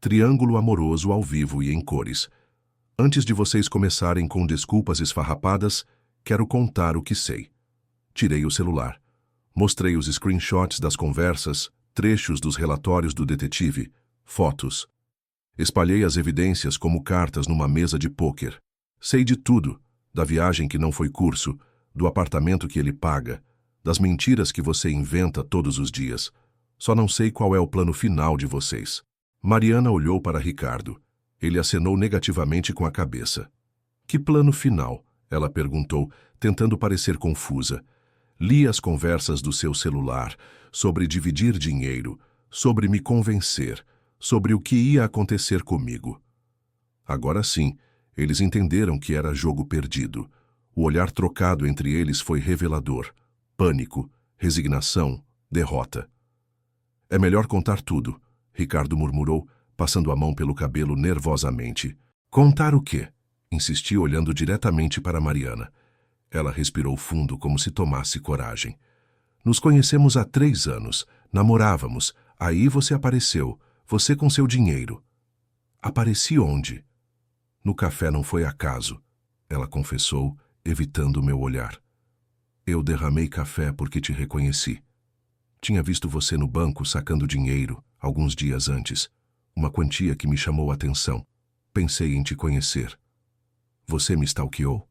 Triângulo amoroso ao vivo e em cores. Antes de vocês começarem com desculpas esfarrapadas, quero contar o que sei. Tirei o celular. Mostrei os screenshots das conversas, trechos dos relatórios do detetive, fotos. Espalhei as evidências como cartas numa mesa de pôquer. Sei de tudo, da viagem que não foi curso, do apartamento que ele paga, das mentiras que você inventa todos os dias. Só não sei qual é o plano final de vocês. Mariana olhou para Ricardo. Ele acenou negativamente com a cabeça. Que plano final? Ela perguntou, tentando parecer confusa. Li as conversas do seu celular, sobre dividir dinheiro, sobre me convencer, sobre o que ia acontecer comigo. Agora sim, eles entenderam que era jogo perdido. O olhar trocado entre eles foi revelador. Pânico, resignação, derrota. É melhor contar tudo, Ricardo murmurou, passando a mão pelo cabelo nervosamente. Contar o quê? Insisti, olhando diretamente para Mariana. Ela respirou fundo como se tomasse coragem. Nos conhecemos há 3 anos, namorávamos, aí você apareceu, você com seu dinheiro. Apareci onde? No café não foi acaso, ela confessou, evitando meu olhar. Eu derramei café porque te reconheci. Tinha visto você no banco sacando dinheiro, alguns dias antes. Uma quantia que me chamou a atenção. Pensei em te conhecer. Você me stalkeou?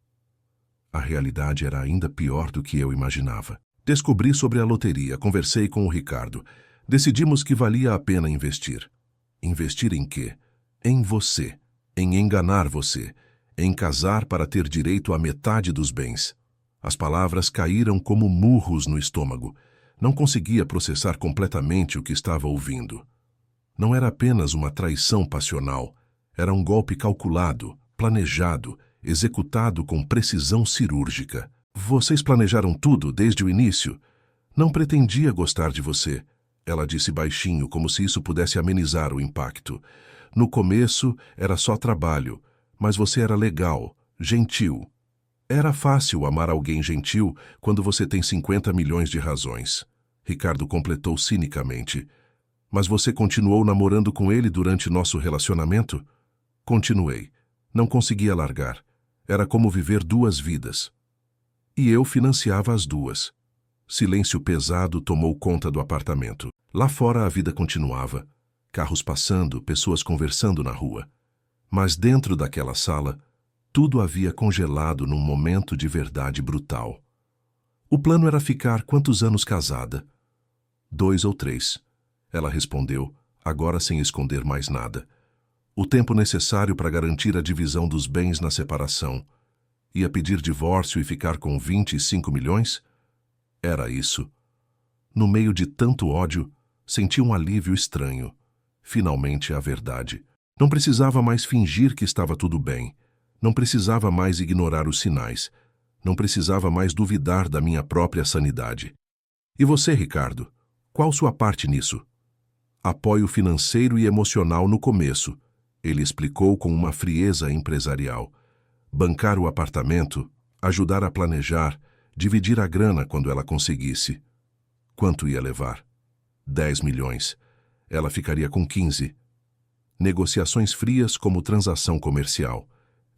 A realidade era ainda pior do que eu imaginava. Descobri sobre a loteria, conversei com o Ricardo. Decidimos que valia a pena investir. Investir em quê? Em você. Em enganar você. Em casar para ter direito à metade dos bens. As palavras caíram como murros no estômago. Não conseguia processar completamente o que estava ouvindo. Não era apenas uma traição passional. Era um golpe calculado, planejado, executado com precisão cirúrgica. Vocês planejaram tudo desde o início? Não pretendia gostar de você, ela disse baixinho, como se isso pudesse amenizar o impacto. No começo era só trabalho, mas você era legal, gentil. Era fácil amar alguém gentil quando você tem 50 milhões de razões. Ricardo completou cinicamente. Mas você continuou namorando com ele durante nosso relacionamento? Continuei. Não conseguia largar. Era como viver duas vidas. E eu financiava as duas. Silêncio pesado tomou conta do apartamento. Lá fora a vida continuava. Carros passando, pessoas conversando na rua. Mas dentro daquela sala, tudo havia congelado num momento de verdade brutal. O plano era ficar quantos anos casada? 2 ou 3. Ela respondeu, agora sem esconder mais nada. O tempo necessário para garantir a divisão dos bens na separação. Ia pedir divórcio e ficar com 25 milhões? Era isso. No meio de tanto ódio, senti um alívio estranho. Finalmente a verdade. Não precisava mais fingir que estava tudo bem. Não precisava mais ignorar os sinais. Não precisava mais duvidar da minha própria sanidade. E você, Ricardo? Qual sua parte nisso? Apoio financeiro e emocional no começo, ele explicou com uma frieza empresarial. Bancar o apartamento, ajudar a planejar, dividir a grana quando ela conseguisse. Quanto ia levar? 10 milhões. Ela ficaria com 15. Negociações frias como transação comercial.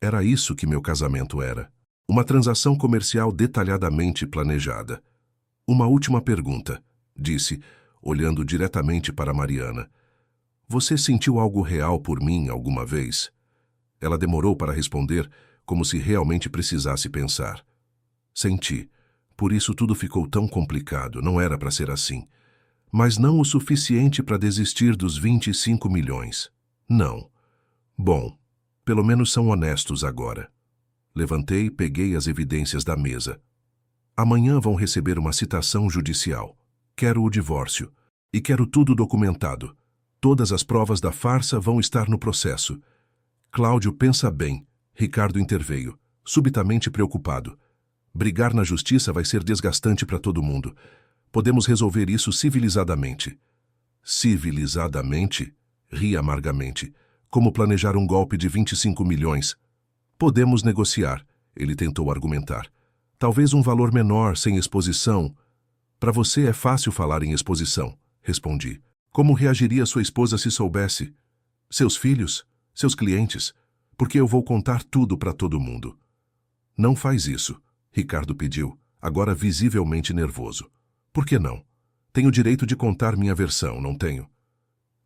Era isso que meu casamento era. Uma transação comercial detalhadamente planejada. Uma última pergunta, disse, olhando diretamente para Mariana. Você sentiu algo real por mim alguma vez? Ela demorou para responder, como se realmente precisasse pensar. Senti. Por isso tudo ficou tão complicado, não era para ser assim. Mas não o suficiente para desistir dos 25 milhões. Não. Bom, pelo menos são honestos agora. Levantei e peguei as evidências da mesa. Amanhã vão receber uma citação judicial. Quero o divórcio. E quero tudo documentado. Todas as provas da farsa vão estar no processo. Cláudio, pensa bem. Ricardo interveio, subitamente preocupado. Brigar na justiça vai ser desgastante para todo mundo. Podemos resolver isso civilizadamente. Civilizadamente? Ri amargamente. Como planejar um golpe de 25 milhões? Podemos negociar, ele tentou argumentar. Talvez um valor menor, sem exposição. Para você é fácil falar em exposição, respondi. Como reagiria sua esposa se soubesse? Seus filhos? Seus clientes? Porque eu vou contar tudo para todo mundo. Não faz isso, Ricardo pediu, agora visivelmente nervoso. Por que não? Tenho o direito de contar minha versão, não tenho?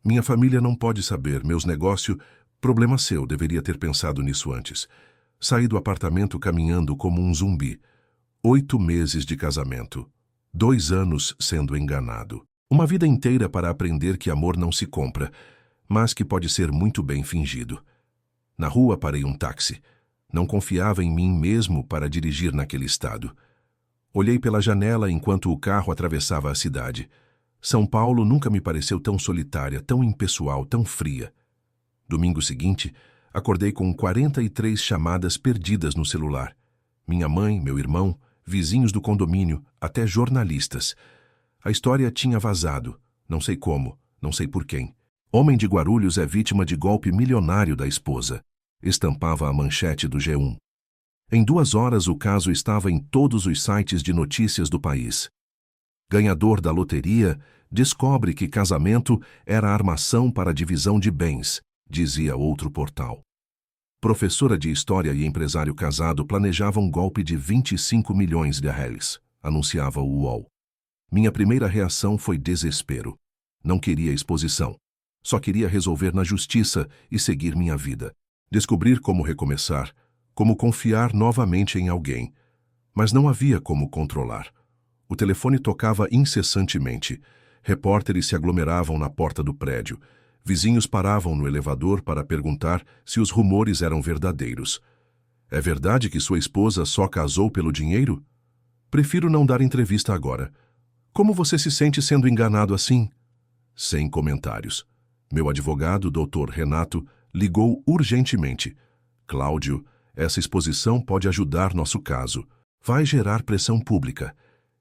Minha família não pode saber, meus negócios... Problema seu, deveria ter pensado nisso antes. Saí do apartamento caminhando como um zumbi. 8 meses de casamento. 2 anos sendo enganado. Uma vida inteira para aprender que amor não se compra, mas que pode ser muito bem fingido. Na rua parei um táxi. Não confiava em mim mesmo para dirigir naquele estado. Olhei pela janela enquanto o carro atravessava a cidade. São Paulo nunca me pareceu tão solitária, tão impessoal, tão fria. Domingo seguinte, acordei com 43 chamadas perdidas no celular. Minha mãe, meu irmão, vizinhos do condomínio, até jornalistas. A história tinha vazado, não sei como, não sei por quem. Homem de Guarulhos é vítima de golpe milionário da esposa. Estampava a manchete do G1. Em 2 horas o caso estava em todos os sites de notícias do país. Ganhador da loteria descobre que casamento era armação para a divisão de bens. dizia outro portal. Professora de história e empresário casado planejavam um golpe de 25 milhões de reais, anunciava o UOL. Minha primeira reação foi desespero. Não queria exposição. Só queria resolver na justiça e seguir minha vida. Descobrir como recomeçar, como confiar novamente em alguém. Mas não havia como controlar. O telefone tocava incessantemente. Repórteres se aglomeravam na porta do prédio. Vizinhos paravam no elevador para perguntar se os rumores eram verdadeiros. É verdade que sua esposa só casou pelo dinheiro? Prefiro não dar entrevista agora. Como você se sente sendo enganado assim? Sem comentários. Meu advogado, Dr. Renato, ligou urgentemente. Cláudio, essa exposição pode ajudar nosso caso. Vai gerar pressão pública.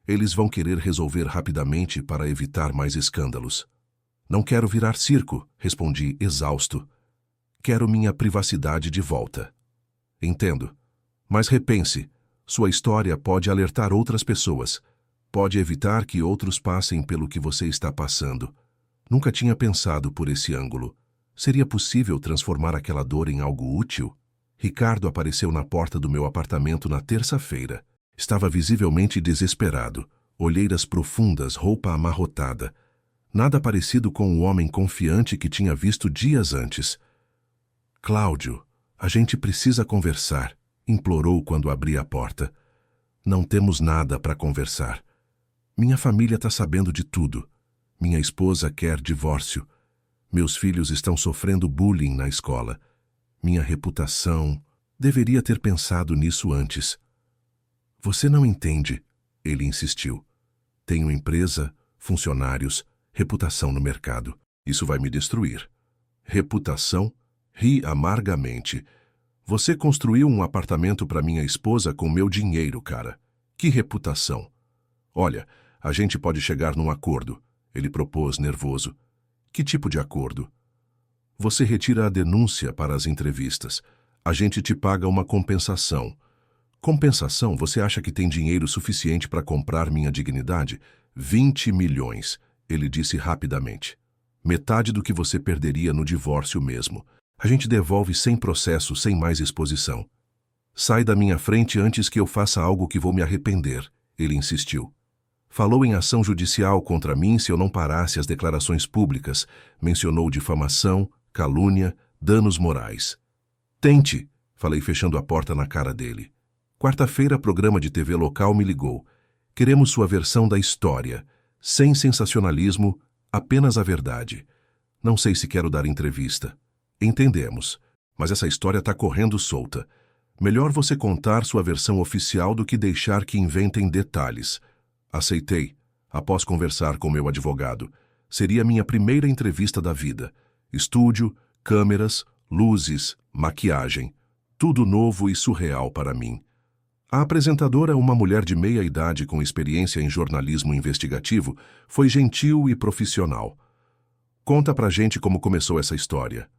Eles vão querer resolver rapidamente para evitar mais escândalos. Não quero virar circo, respondi exausto. Quero minha privacidade de volta. Entendo. Mas repense. Sua história pode alertar outras pessoas. Pode evitar que outros passem pelo que você está passando. Nunca tinha pensado por esse ângulo. Seria possível transformar aquela dor em algo útil? Ricardo apareceu na porta do meu apartamento na terça-feira. Estava visivelmente desesperado. Olheiras profundas, roupa amarrotada. Nada parecido com o homem confiante que tinha visto dias antes. Cláudio, a gente precisa conversar, implorou quando abri a porta. Não temos nada para conversar. Minha família está sabendo de tudo. Minha esposa quer divórcio. Meus filhos estão sofrendo bullying na escola. Minha reputação... Deveria ter pensado nisso antes. Você não entende, ele insistiu. Tenho empresa, funcionários, reputação no mercado. Isso vai me destruir. Reputação? Ri amargamente. Você construiu um apartamento para minha esposa com meu dinheiro, cara. Que reputação? Olha, a gente pode chegar num acordo, ele propôs nervoso. Que tipo de acordo? Você retira a denúncia para as entrevistas. A gente te paga uma compensação. Compensação? Você acha que tem dinheiro suficiente para comprar minha dignidade? 20 milhões, ele disse rapidamente. Metade do que você perderia no divórcio mesmo. A gente devolve sem processo, sem mais exposição. Sai da minha frente antes que eu faça algo que vou me arrepender, ele insistiu. Falou em ação judicial contra mim se eu não parasse as declarações públicas. Mencionou difamação, calúnia, danos morais. Tente, falei fechando a porta na cara dele. Quarta-feira, programa de TV local me ligou. Queremos sua versão da história. Sem sensacionalismo, apenas a verdade. Não sei se quero dar entrevista. Entendemos, mas essa história está correndo solta. Melhor você contar sua versão oficial do que deixar que inventem detalhes. Aceitei, após conversar com meu advogado. Seria minha primeira entrevista da vida. Estúdio, câmeras, luzes, maquiagem. Tudo novo e surreal para mim. A apresentadora, uma mulher de meia idade com experiência em jornalismo investigativo, foi gentil e profissional. Conta pra gente como começou essa história.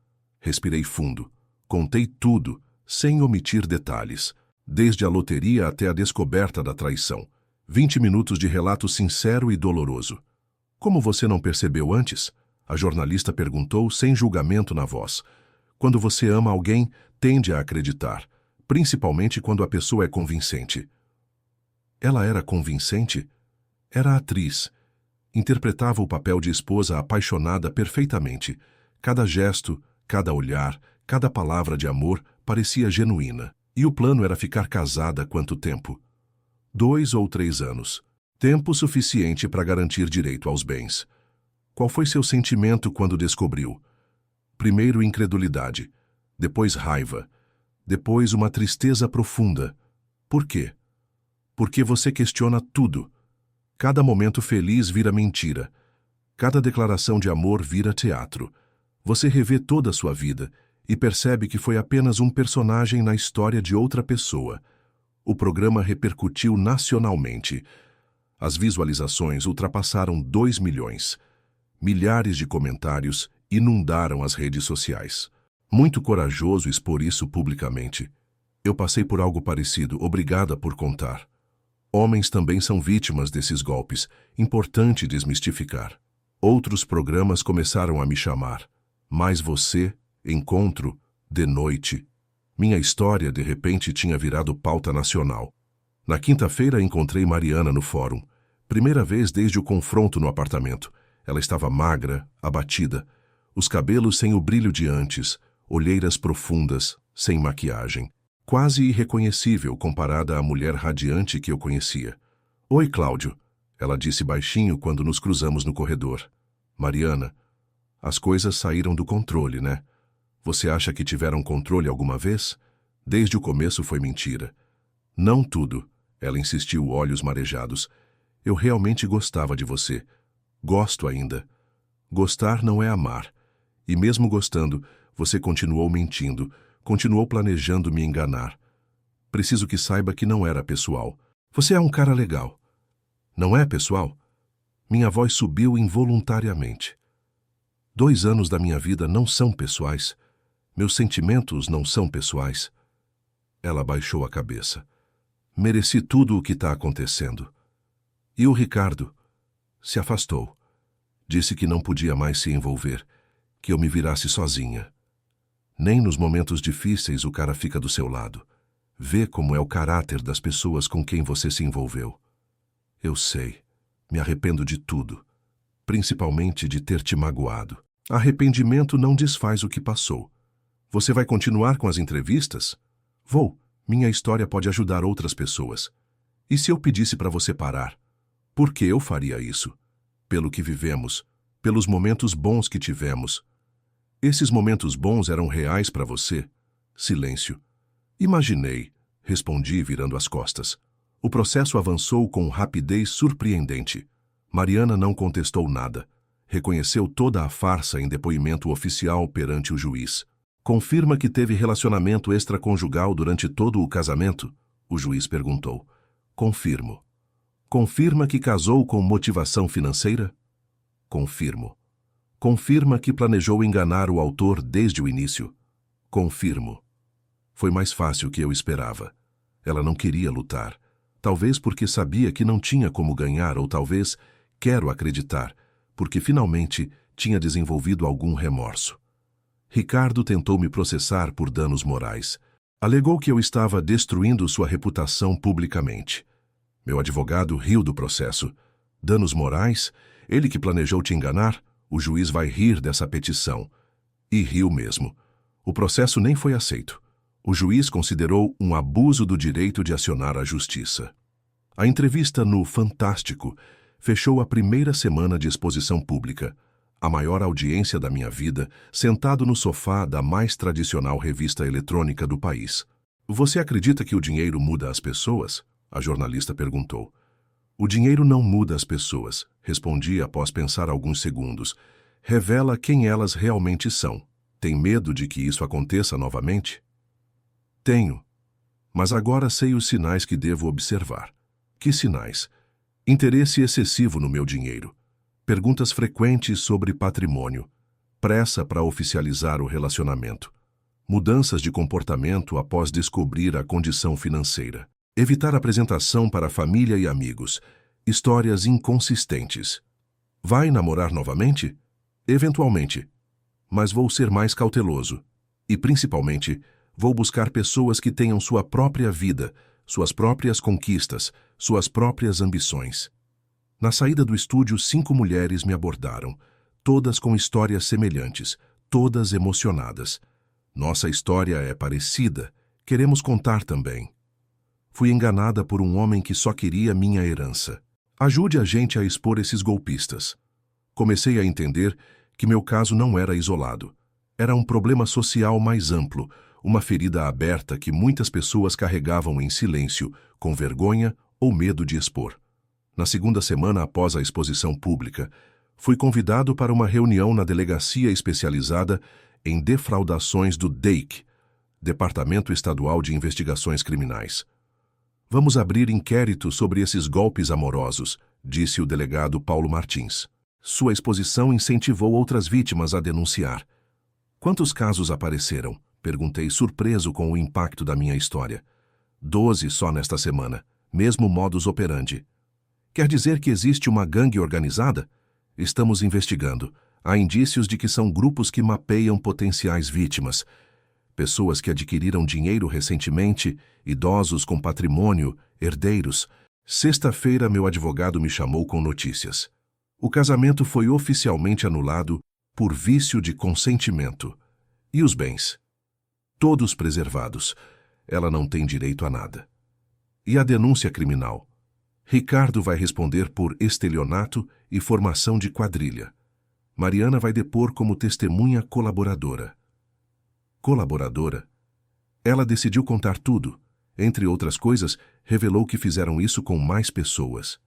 Respirei fundo. Contei tudo, sem omitir detalhes. Desde a loteria até a descoberta da traição. 20 minutos de relato sincero e doloroso. Como você não percebeu antes? A jornalista perguntou sem julgamento na voz. Quando você ama alguém, tende a acreditar, principalmente quando a pessoa é convincente. Ela era convincente? Era atriz. Interpretava o papel de esposa apaixonada perfeitamente. Cada gesto, cada olhar, cada palavra de amor parecia genuína. E o plano era ficar casada há quanto tempo? 2 ou 3 anos. Tempo suficiente para garantir direito aos bens. Qual foi seu sentimento quando descobriu? Primeiro incredulidade, depois raiva, depois uma tristeza profunda. Por quê? Porque você questiona tudo. Cada momento feliz vira mentira. Cada declaração de amor vira teatro. Você revê toda a sua vida e percebe que foi apenas um personagem na história de outra pessoa. O programa repercutiu nacionalmente. As visualizações ultrapassaram 2 milhões. Milhares de comentários inundaram as redes sociais. Muito corajoso expor isso publicamente. Eu passei por algo parecido, obrigada por contar. Homens também são vítimas desses golpes, importante desmistificar. Outros programas começaram a me chamar. Mas você, Encontro, de noite. Minha história, de repente, tinha virado pauta nacional. Na quinta-feira encontrei Mariana no fórum. Primeira vez desde o confronto no apartamento. Ela estava magra, abatida, os cabelos sem o brilho de antes, olheiras profundas, sem maquiagem. Quase irreconhecível comparada à mulher radiante que eu conhecia. Oi, Cláudio, ela disse baixinho quando nos cruzamos no corredor. Mariana, as coisas saíram do controle, né? Você acha que tiveram controle alguma vez? Desde o começo foi mentira. Não tudo, ela insistiu, olhos marejados. Eu realmente gostava de você. Gosto ainda. Gostar não é amar. E mesmo gostando, você continuou mentindo, continuou planejando me enganar. Preciso que saiba que não era pessoal. Você é um cara legal. Não é pessoal? Minha voz subiu involuntariamente. 2 anos da minha vida não são pessoais. Meus sentimentos não são pessoais. Ela baixou a cabeça. Mereci tudo o que está acontecendo. E o Ricardo? Se afastou. Disse que não podia mais se envolver, que eu me virasse sozinha. Nem nos momentos difíceis o cara fica do seu lado. Vê como é o caráter das pessoas com quem você se envolveu. Eu sei. Me arrependo de tudo. Principalmente de ter te magoado. Arrependimento não desfaz o que passou. Você vai continuar com as entrevistas? Vou. Minha história pode ajudar outras pessoas. E se eu pedisse para você parar? Por que eu faria isso? Pelo que vivemos, pelos momentos bons que tivemos. Esses momentos bons eram reais para você? Silêncio. Imaginei, respondi virando as costas. O processo avançou com rapidez surpreendente. Mariana não contestou nada. Reconheceu toda a farsa em depoimento oficial perante o juiz. Confirma que teve relacionamento extraconjugal durante todo o casamento? O juiz perguntou. Confirmo. Confirma que casou com motivação financeira? Confirmo. Confirma que planejou enganar o autor desde o início? Confirmo. Foi mais fácil que eu esperava. Ela não queria lutar. Talvez porque sabia que não tinha como ganhar, ou talvez, quero acreditar, porque finalmente tinha desenvolvido algum remorso. Ricardo tentou me processar por danos morais. Alegou que eu estava destruindo sua reputação publicamente. Meu advogado riu do processo. Danos morais? Ele que planejou te enganar? O juiz vai rir dessa petição. E riu mesmo. O processo nem foi aceito. O juiz considerou um abuso do direito de acionar a justiça. A entrevista no Fantástico fechou a primeira semana de exposição pública, a maior audiência da minha vida, sentado no sofá da mais tradicional revista eletrônica do país. Você acredita que o dinheiro muda as pessoas? A jornalista perguntou. O dinheiro não muda as pessoas, respondi após pensar alguns segundos. Revela quem elas realmente são. Tem medo de que isso aconteça novamente? Tenho. Mas agora sei os sinais que devo observar. Que sinais? Interesse excessivo no meu dinheiro. Perguntas frequentes sobre patrimônio. Pressa para oficializar o relacionamento. Mudanças de comportamento após descobrir a condição financeira. Evitar apresentação para família e amigos. Histórias inconsistentes. Vai namorar novamente? Eventualmente. Mas vou ser mais cauteloso. E, principalmente, vou buscar pessoas que tenham sua própria vida, suas próprias conquistas, suas próprias ambições. Na saída do estúdio, 5 mulheres me abordaram, todas com histórias semelhantes, todas emocionadas. Nossa história é parecida, queremos contar também. Fui enganada por um homem que só queria minha herança. Ajude a gente a expor esses golpistas. Comecei a entender que meu caso não era isolado. Era um problema social mais amplo, uma ferida aberta que muitas pessoas carregavam em silêncio, com vergonha ou medo de expor. Na segunda semana após a exposição pública, fui convidado para uma reunião na delegacia especializada em defraudações do DEIC, Departamento Estadual de Investigações Criminais. Vamos abrir inquérito sobre esses golpes amorosos, disse o delegado Paulo Martins. Sua exposição incentivou outras vítimas a denunciar. Quantos casos apareceram? Perguntei, surpreso com o impacto da minha história. 12 só nesta semana, mesmo modus operandi. Quer dizer que existe uma gangue organizada? Estamos investigando. Há indícios de que são grupos que mapeiam potenciais vítimas. Pessoas que adquiriram dinheiro recentemente, idosos com patrimônio, herdeiros. Sexta-feira, meu advogado me chamou com notícias. O casamento foi oficialmente anulado por vício de consentimento. E os bens? Todos preservados. Ela não tem direito a nada. E a denúncia criminal? Ricardo vai responder por estelionato e formação de quadrilha. Mariana vai depor como testemunha colaboradora. Colaboradora? Ela decidiu contar tudo. Entre outras coisas, revelou que fizeram isso com mais pessoas.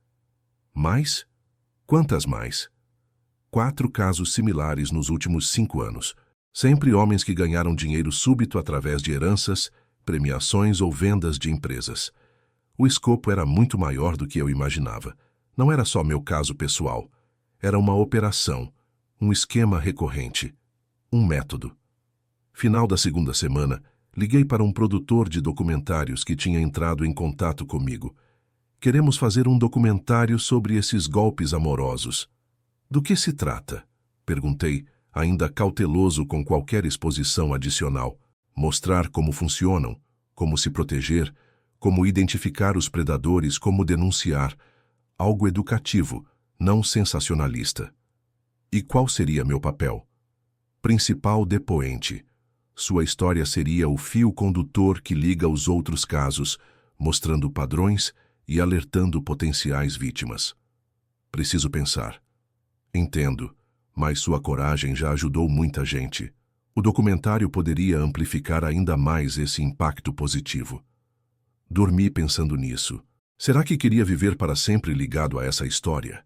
Mais? Quantas mais? 4 casos similares nos últimos 5 anos. Sempre homens que ganharam dinheiro súbito através de heranças, premiações ou vendas de empresas. O escopo era muito maior do que eu imaginava. Não era só meu caso pessoal. Era uma operação, um esquema recorrente, um método. Final da segunda semana, liguei para um produtor de documentários que tinha entrado em contato comigo. Queremos fazer um documentário sobre esses golpes amorosos. Do que se trata? Perguntei, ainda cauteloso com qualquer exposição adicional. Mostrar como funcionam, como se proteger, como identificar os predadores, como denunciar. Algo educativo, não sensacionalista. E qual seria meu papel? Principal depoente. Sua história seria o fio condutor que liga os outros casos, mostrando padrões e alertando potenciais vítimas. Preciso pensar. Entendo, mas sua coragem já ajudou muita gente. O documentário poderia amplificar ainda mais esse impacto positivo. Dormi pensando nisso. Será que queria viver para sempre ligado a essa história?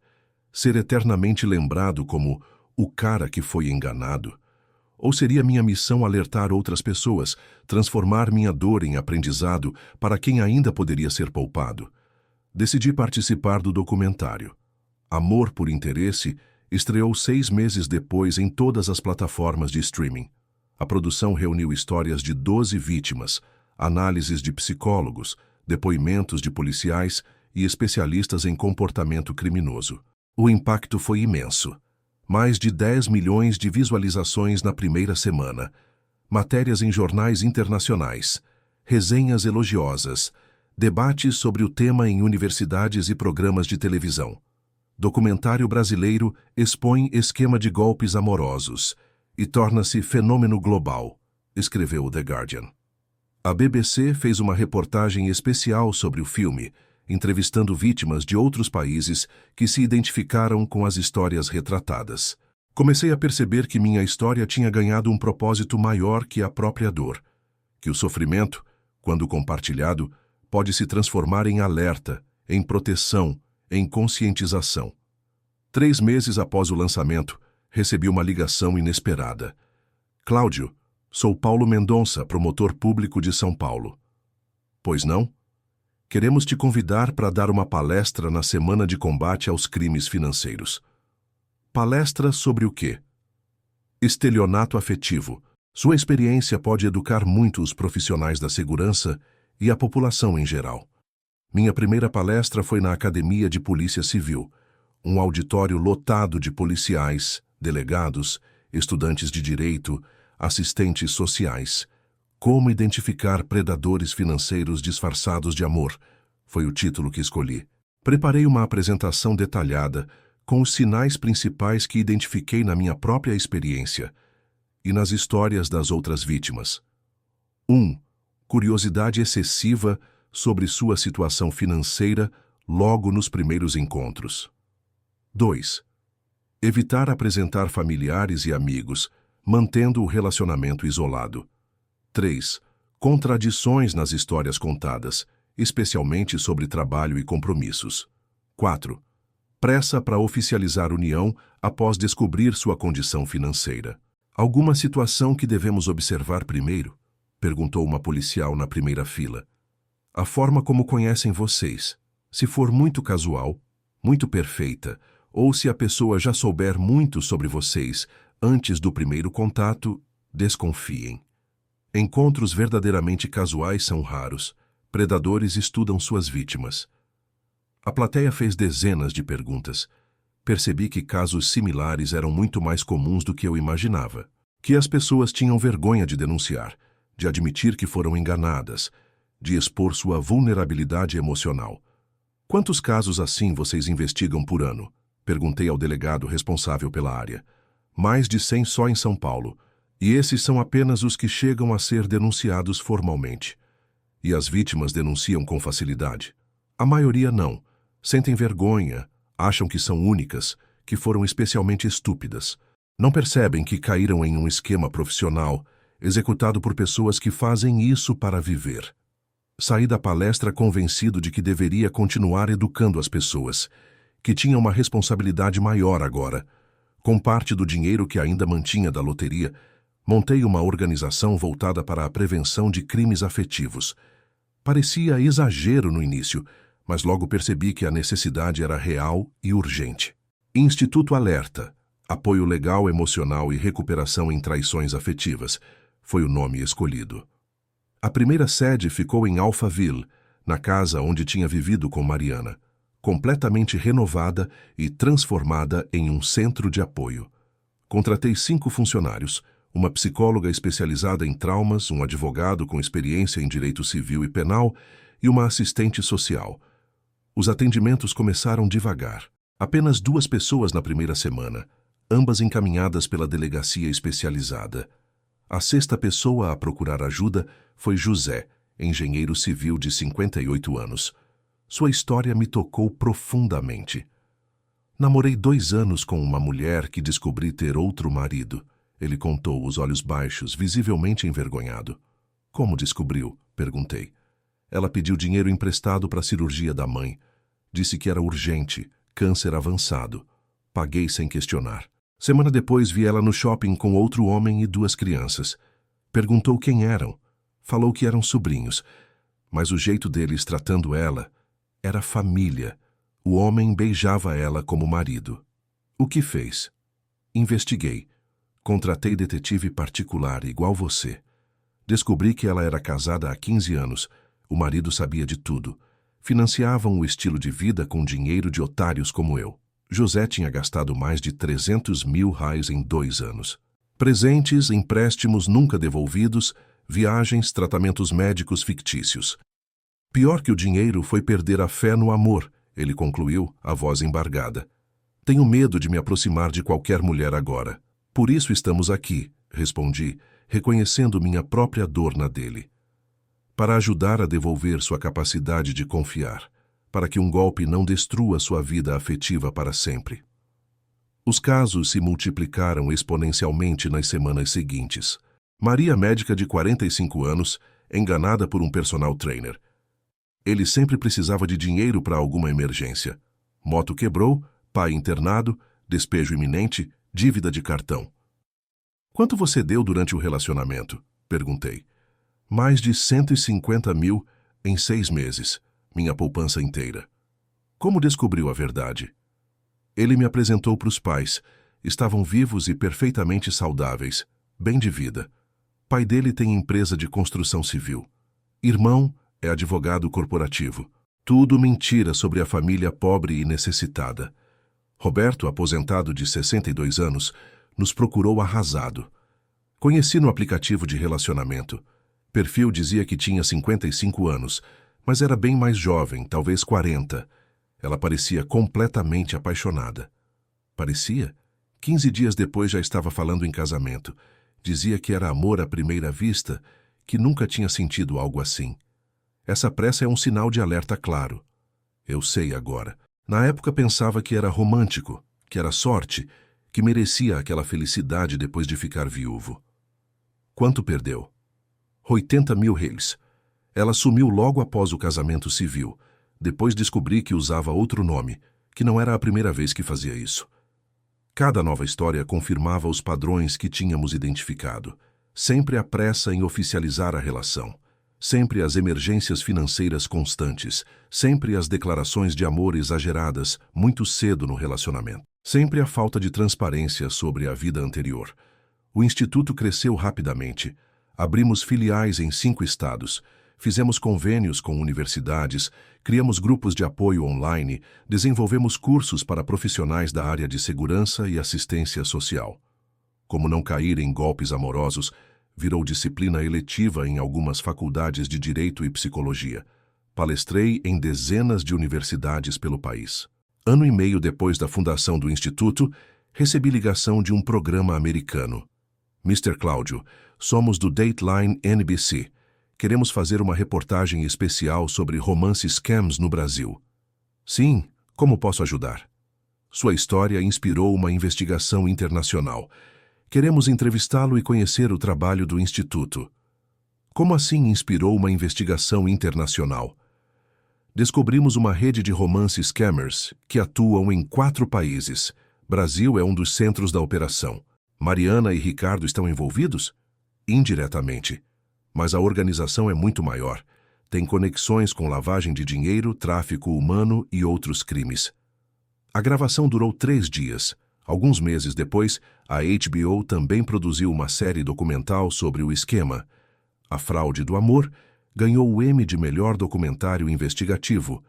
Ser eternamente lembrado como o cara que foi enganado? Ou seria minha missão alertar outras pessoas, transformar minha dor em aprendizado para quem ainda poderia ser poupado? Decidi participar do documentário. Amor por Interesse estreou 6 meses depois em todas as plataformas de streaming. A produção reuniu histórias de 12 vítimas, análises de psicólogos, depoimentos de policiais e especialistas em comportamento criminoso. O impacto foi imenso. Mais de 10 milhões de visualizações na primeira semana. Matérias em jornais internacionais. Resenhas elogiosas. Debates sobre o tema em universidades e programas de televisão. Documentário brasileiro expõe esquema de golpes amorosos e torna-se fenômeno global, escreveu o The Guardian. A BBC fez uma reportagem especial sobre o filme, entrevistando vítimas de outros países que se identificaram com as histórias retratadas. Comecei a perceber que minha história tinha ganhado um propósito maior que a própria dor, que o sofrimento, quando compartilhado, pode se transformar em alerta, em proteção, em conscientização. 3 meses após o lançamento, recebi uma ligação inesperada. Cláudio, sou Paulo Mendonça, promotor público de São Paulo. Pois não? Queremos te convidar para dar uma palestra na Semana de Combate aos Crimes Financeiros. Palestra sobre o quê? Estelionato afetivo. Sua experiência pode educar muito os profissionais da segurança e a população em geral. Minha primeira palestra foi na Academia de Polícia Civil, um auditório lotado de policiais, delegados, estudantes de direito, assistentes sociais. Como identificar predadores financeiros disfarçados de amor, foi o título que escolhi. Preparei uma apresentação detalhada com os sinais principais que identifiquei na minha própria experiência e nas histórias das outras vítimas. 1. Curiosidade excessiva sobre sua situação financeira logo nos primeiros encontros. 2. Evitar apresentar familiares e amigos, mantendo o relacionamento isolado. 3. Contradições nas histórias contadas, especialmente sobre trabalho e compromissos. 4. Pressa para oficializar união após descobrir sua condição financeira. Alguma situação que devemos observar primeiro? Perguntou uma policial na primeira fila. A forma como conhecem vocês. Se for muito casual, muito perfeita, ou se a pessoa já souber muito sobre vocês antes do primeiro contato, desconfiem. Encontros verdadeiramente casuais são raros. Predadores estudam suas vítimas. A plateia fez dezenas de perguntas. Percebi que casos similares eram muito mais comuns do que eu imaginava. Que as pessoas tinham vergonha de denunciar, de admitir que foram enganadas, de expor sua vulnerabilidade emocional. Quantos casos assim vocês investigam por ano? Perguntei ao delegado responsável pela área. Mais de 100 só em São Paulo. E esses são apenas os que chegam a ser denunciados formalmente. E as vítimas denunciam com facilidade. A maioria não. Sentem vergonha, acham que são únicas, que foram especialmente estúpidas. Não percebem que caíram em um esquema profissional, executado por pessoas que fazem isso para viver. Saí da palestra convencido de que deveria continuar educando as pessoas, que tinha uma responsabilidade maior agora. Com parte do dinheiro que ainda mantinha da loteria, montei uma organização voltada para a prevenção de crimes afetivos. Parecia exagero no início, mas logo percebi que a necessidade era real e urgente. Instituto Alerta, Apoio Legal Emocional e Recuperação em Traições Afetivas, foi o nome escolhido. A primeira sede ficou em Alphaville, na casa onde tinha vivido com Mariana, completamente renovada e transformada em um centro de apoio. Contratei 5 funcionários, uma psicóloga especializada em traumas, um advogado com experiência em direito civil e penal e uma assistente social. Os atendimentos começaram devagar. Apenas 2 pessoas na primeira semana, ambas encaminhadas pela delegacia especializada. A 6ª pessoa a procurar ajuda foi José, engenheiro civil de 58 anos. Sua história me tocou profundamente. Namorei 2 anos com uma mulher que descobri ter outro marido. Ele contou, os olhos baixos, visivelmente envergonhado. Como descobriu? Perguntei. Ela pediu dinheiro emprestado para a cirurgia da mãe. Disse que era urgente, câncer avançado. Paguei sem questionar. Semana depois vi ela no shopping com outro homem e 2 crianças. Perguntou quem eram. Falou que eram sobrinhos. Mas o jeito deles tratando ela era família. O homem beijava ela como marido. O que fez? Investiguei. Contratei detetive particular, igual você. Descobri que ela era casada há 15 anos. O marido sabia de tudo. Financiavam o estilo de vida com dinheiro de otários como eu. José tinha gastado mais de 300 mil reais em 2 anos. Presentes, empréstimos nunca devolvidos, viagens, tratamentos médicos fictícios. Pior que o dinheiro foi perder a fé no amor, ele concluiu, a voz embargada. Tenho medo de me aproximar de qualquer mulher agora. Por isso estamos aqui, respondi, reconhecendo minha própria dor na dele. Para ajudar a devolver sua capacidade de confiar, para que um golpe não destrua sua vida afetiva para sempre. Os casos se multiplicaram exponencialmente nas semanas seguintes. Maria, médica de 45 anos, enganada por um personal trainer. Ele sempre precisava de dinheiro para alguma emergência. Moto quebrou, pai internado, despejo iminente, dívida de cartão. Quanto você deu durante o relacionamento? Perguntei. Mais de 150 mil em 6 meses, minha poupança inteira. Como descobriu a verdade? Ele me apresentou para os pais. Estavam vivos e perfeitamente saudáveis, bem de vida. Pai dele tem empresa de construção civil. Irmão é advogado corporativo. Tudo mentira sobre a família pobre e necessitada. Roberto, aposentado de 62 anos, nos procurou arrasado. Conheci no aplicativo de relacionamento. Perfil dizia que tinha 55 anos, mas era bem mais jovem, talvez 40. Ela parecia completamente apaixonada. Parecia? 15 dias depois já estava falando em casamento. Dizia que era amor à primeira vista, que nunca tinha sentido algo assim. Essa pressa é um sinal de alerta claro. Eu sei agora. Na época pensava que era romântico, que era sorte, que merecia aquela felicidade depois de ficar viúvo. Quanto perdeu? 80 mil reais. Ela sumiu logo após o casamento civil. Depois descobri que usava outro nome, que não era a primeira vez que fazia isso. Cada nova história confirmava os padrões que tínhamos identificado. Sempre a pressa em oficializar a relação. Sempre as emergências financeiras constantes. Sempre as declarações de amor exageradas muito cedo no relacionamento. Sempre a falta de transparência sobre a vida anterior. O Instituto cresceu rapidamente. Abrimos filiais em 5 estados. Fizemos convênios com universidades, criamos grupos de apoio online, desenvolvemos cursos para profissionais da área de segurança e assistência social. Como não cair em golpes amorosos, virou disciplina eletiva em algumas faculdades de Direito e Psicologia. Palestrei em dezenas de universidades pelo país. Ano e meio depois da fundação do Instituto, recebi ligação de um programa americano. Mr. Cláudio, somos do Dateline NBC. Queremos fazer uma reportagem especial sobre romance scams no Brasil. Sim, como posso ajudar? Sua história inspirou uma investigação internacional. Queremos entrevistá-lo e conhecer o trabalho do Instituto. Como assim inspirou uma investigação internacional? Descobrimos uma rede de romance scammers que atuam em 4 países. Brasil é um dos centros da operação. Mariana e Ricardo estão envolvidos? Indiretamente. Mas a organização é muito maior. Tem conexões com lavagem de dinheiro, tráfico humano e outros crimes. A gravação durou 3 dias. Alguns meses depois, a HBO também produziu uma série documental sobre o esquema. A Fraude do Amor ganhou o Emmy de melhor documentário investigativo,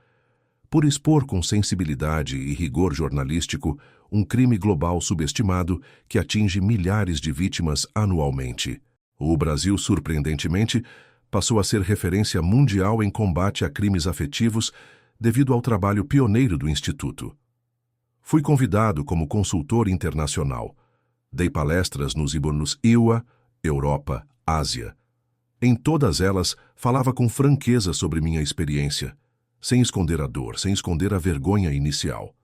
por expor com sensibilidade e rigor jornalístico um crime global subestimado que atinge milhares de vítimas anualmente. O Brasil, surpreendentemente, passou a ser referência mundial em combate a crimes afetivos devido ao trabalho pioneiro do Instituto. Fui convidado como consultor internacional. Dei palestras nos IBONs IWA, Europa, Ásia. Em todas elas, falava com franqueza sobre minha experiência, sem esconder a dor, sem esconder a vergonha inicial.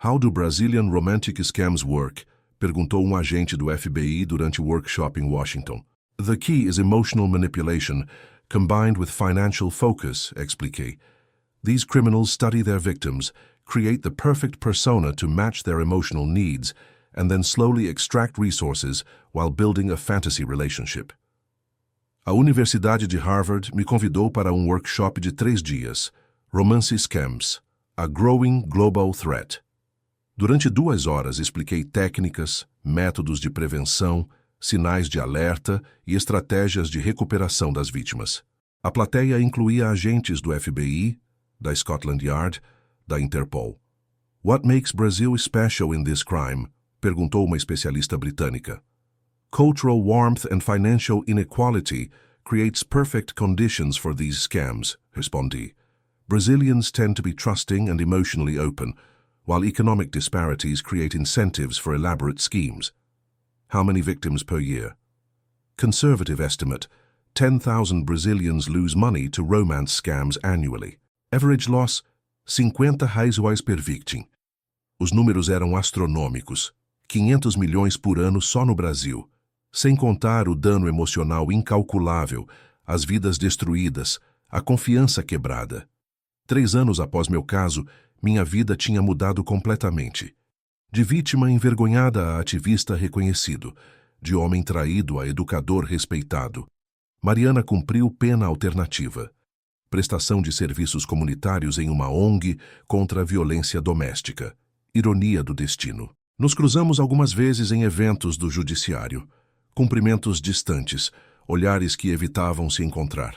How do Brazilian romantic scams work? Perguntou um agente do FBI durante o workshop em Washington. The key is emotional manipulation, combined with financial focus, expliquei. These criminals study their victims, create the perfect persona to match their emotional needs, and then slowly extract resources while building a fantasy relationship. A Universidade de Harvard me convidou para um workshop de 3 dias, Romance Scams, a Growing Global Threat. Durante 2 horas expliquei técnicas, métodos de prevenção, sinais de alerta e estratégias de recuperação das vítimas. A plateia incluía agentes do FBI, da Scotland Yard, da Interpol. What makes Brazil special in this crime? Perguntou uma especialista britânica. Cultural warmth and financial inequality creates perfect conditions for these scams, respondi. Brazilians tend to be trusting and emotionally open, while economic disparities create incentives for elaborate schemes. How many victims per year? Conservative estimate, 10,000 Brazilians lose money to romance scams annually. Average loss, R$ 50 per victim. Os números eram astronômicos, 500 milhões por ano só no Brasil, sem contar o dano emocional incalculável, as vidas destruídas, a confiança quebrada. 3 anos após meu caso, minha vida tinha mudado completamente. De vítima envergonhada a ativista reconhecido, de homem traído a educador respeitado. Mariana cumpriu pena alternativa. Prestação de serviços comunitários em uma ONG contra a violência doméstica. Ironia do destino. Nos cruzamos algumas vezes em eventos do judiciário. Cumprimentos distantes, olhares que evitavam se encontrar.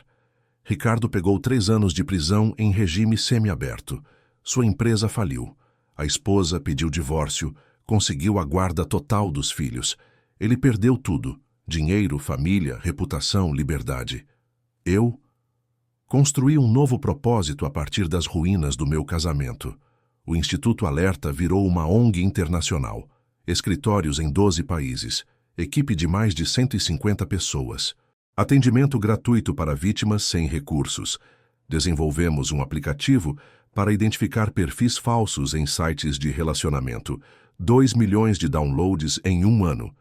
Ricardo pegou 3 anos de prisão em regime semiaberto. Sua empresa faliu. A esposa pediu divórcio, conseguiu a guarda total dos filhos. Ele perdeu tudo: dinheiro, família, reputação, liberdade. Eu construí um novo propósito a partir das ruínas do meu casamento. O Instituto Alerta virou uma ONG internacional. Escritórios em 12 países. Equipe de mais de 150 pessoas. Atendimento gratuito para vítimas sem recursos. Desenvolvemos um aplicativo para identificar perfis falsos em sites de relacionamento. 2 milhões de downloads em 1 ano.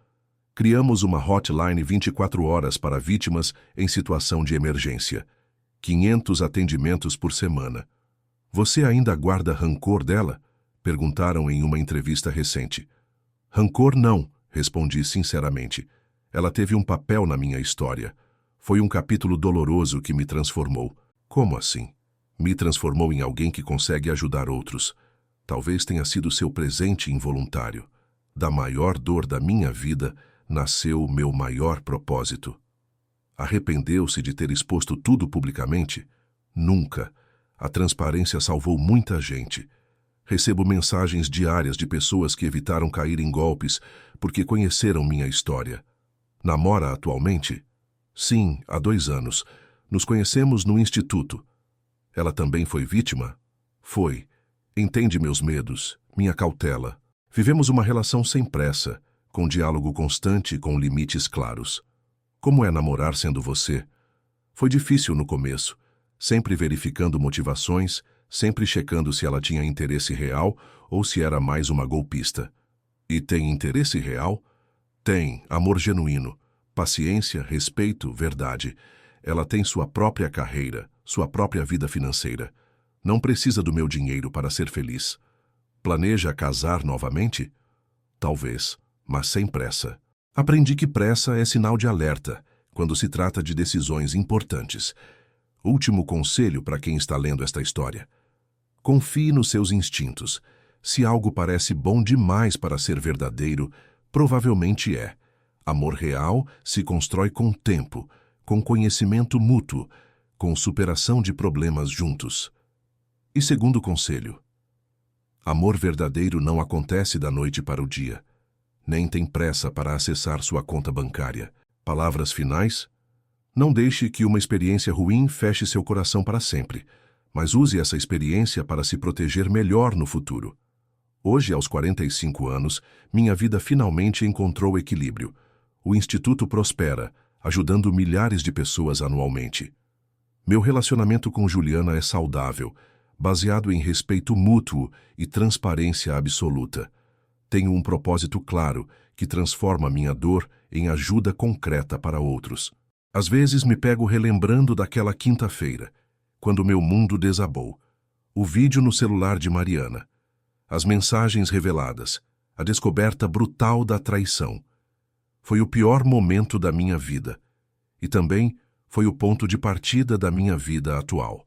Criamos uma hotline 24 horas para vítimas em situação de emergência. 500 atendimentos por semana. Você ainda guarda rancor dela? Perguntaram em uma entrevista recente. Rancor não, respondi sinceramente. Ela teve um papel na minha história. Foi um capítulo doloroso que me transformou. Como assim? Me transformou em alguém que consegue ajudar outros. Talvez tenha sido seu presente involuntário. Da maior dor da minha vida nasceu o meu maior propósito. Arrependeu-se de ter exposto tudo publicamente? Nunca. A transparência salvou muita gente. Recebo mensagens diárias de pessoas que evitaram cair em golpes porque conheceram minha história. Namora atualmente? Sim, há 2 anos. Nos conhecemos no instituto. Ela também foi vítima? Foi. Entende meus medos, minha cautela. Vivemos uma relação sem pressa, com diálogo constante e com limites claros. Como é namorar sendo você? Foi difícil no começo, sempre verificando motivações, sempre checando se ela tinha interesse real ou se era mais uma golpista. E tem interesse real? Tem, amor genuíno, paciência, respeito, verdade. Ela tem sua própria carreira, sua própria vida financeira. Não precisa do meu dinheiro para ser feliz. Planeja casar novamente? Talvez, mas sem pressa. Aprendi que pressa é sinal de alerta, quando se trata de decisões importantes. Último conselho para quem está lendo esta história. Confie nos seus instintos. Se algo parece bom demais para ser verdadeiro, provavelmente é. Amor real se constrói com tempo, com conhecimento mútuo, com superação de problemas juntos. E segundo conselho. Amor verdadeiro não acontece da noite para o dia. Nem tem pressa para acessar sua conta bancária. Palavras finais? Não deixe que uma experiência ruim feche seu coração para sempre, mas use essa experiência para se proteger melhor no futuro. Hoje, aos 45 anos, minha vida finalmente encontrou equilíbrio. O Instituto prospera, ajudando milhares de pessoas anualmente. Meu relacionamento com Juliana é saudável, baseado em respeito mútuo e transparência absoluta. Tenho um propósito claro que transforma minha dor em ajuda concreta para outros. Às vezes me pego relembrando daquela quinta-feira, quando meu mundo desabou. O vídeo no celular de Mariana. As mensagens reveladas. A descoberta brutal da traição. Foi o pior momento da minha vida. E também foi o ponto de partida da minha vida atual.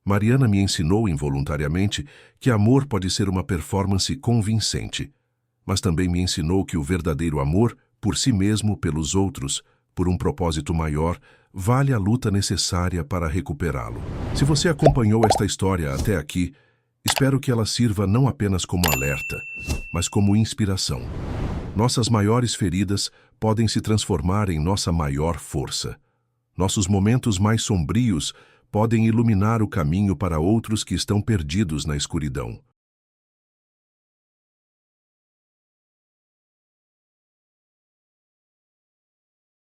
Mariana me ensinou involuntariamente que amor pode ser uma performance convincente, mas também me ensinou que o verdadeiro amor, por si mesmo, pelos outros, por um propósito maior, vale a luta necessária para recuperá-lo. Se você acompanhou esta história até aqui, espero que ela sirva não apenas como alerta, mas como inspiração. Nossas maiores feridas podem se transformar em nossa maior força. Nossos momentos mais sombrios podem iluminar o caminho para outros que estão perdidos na escuridão.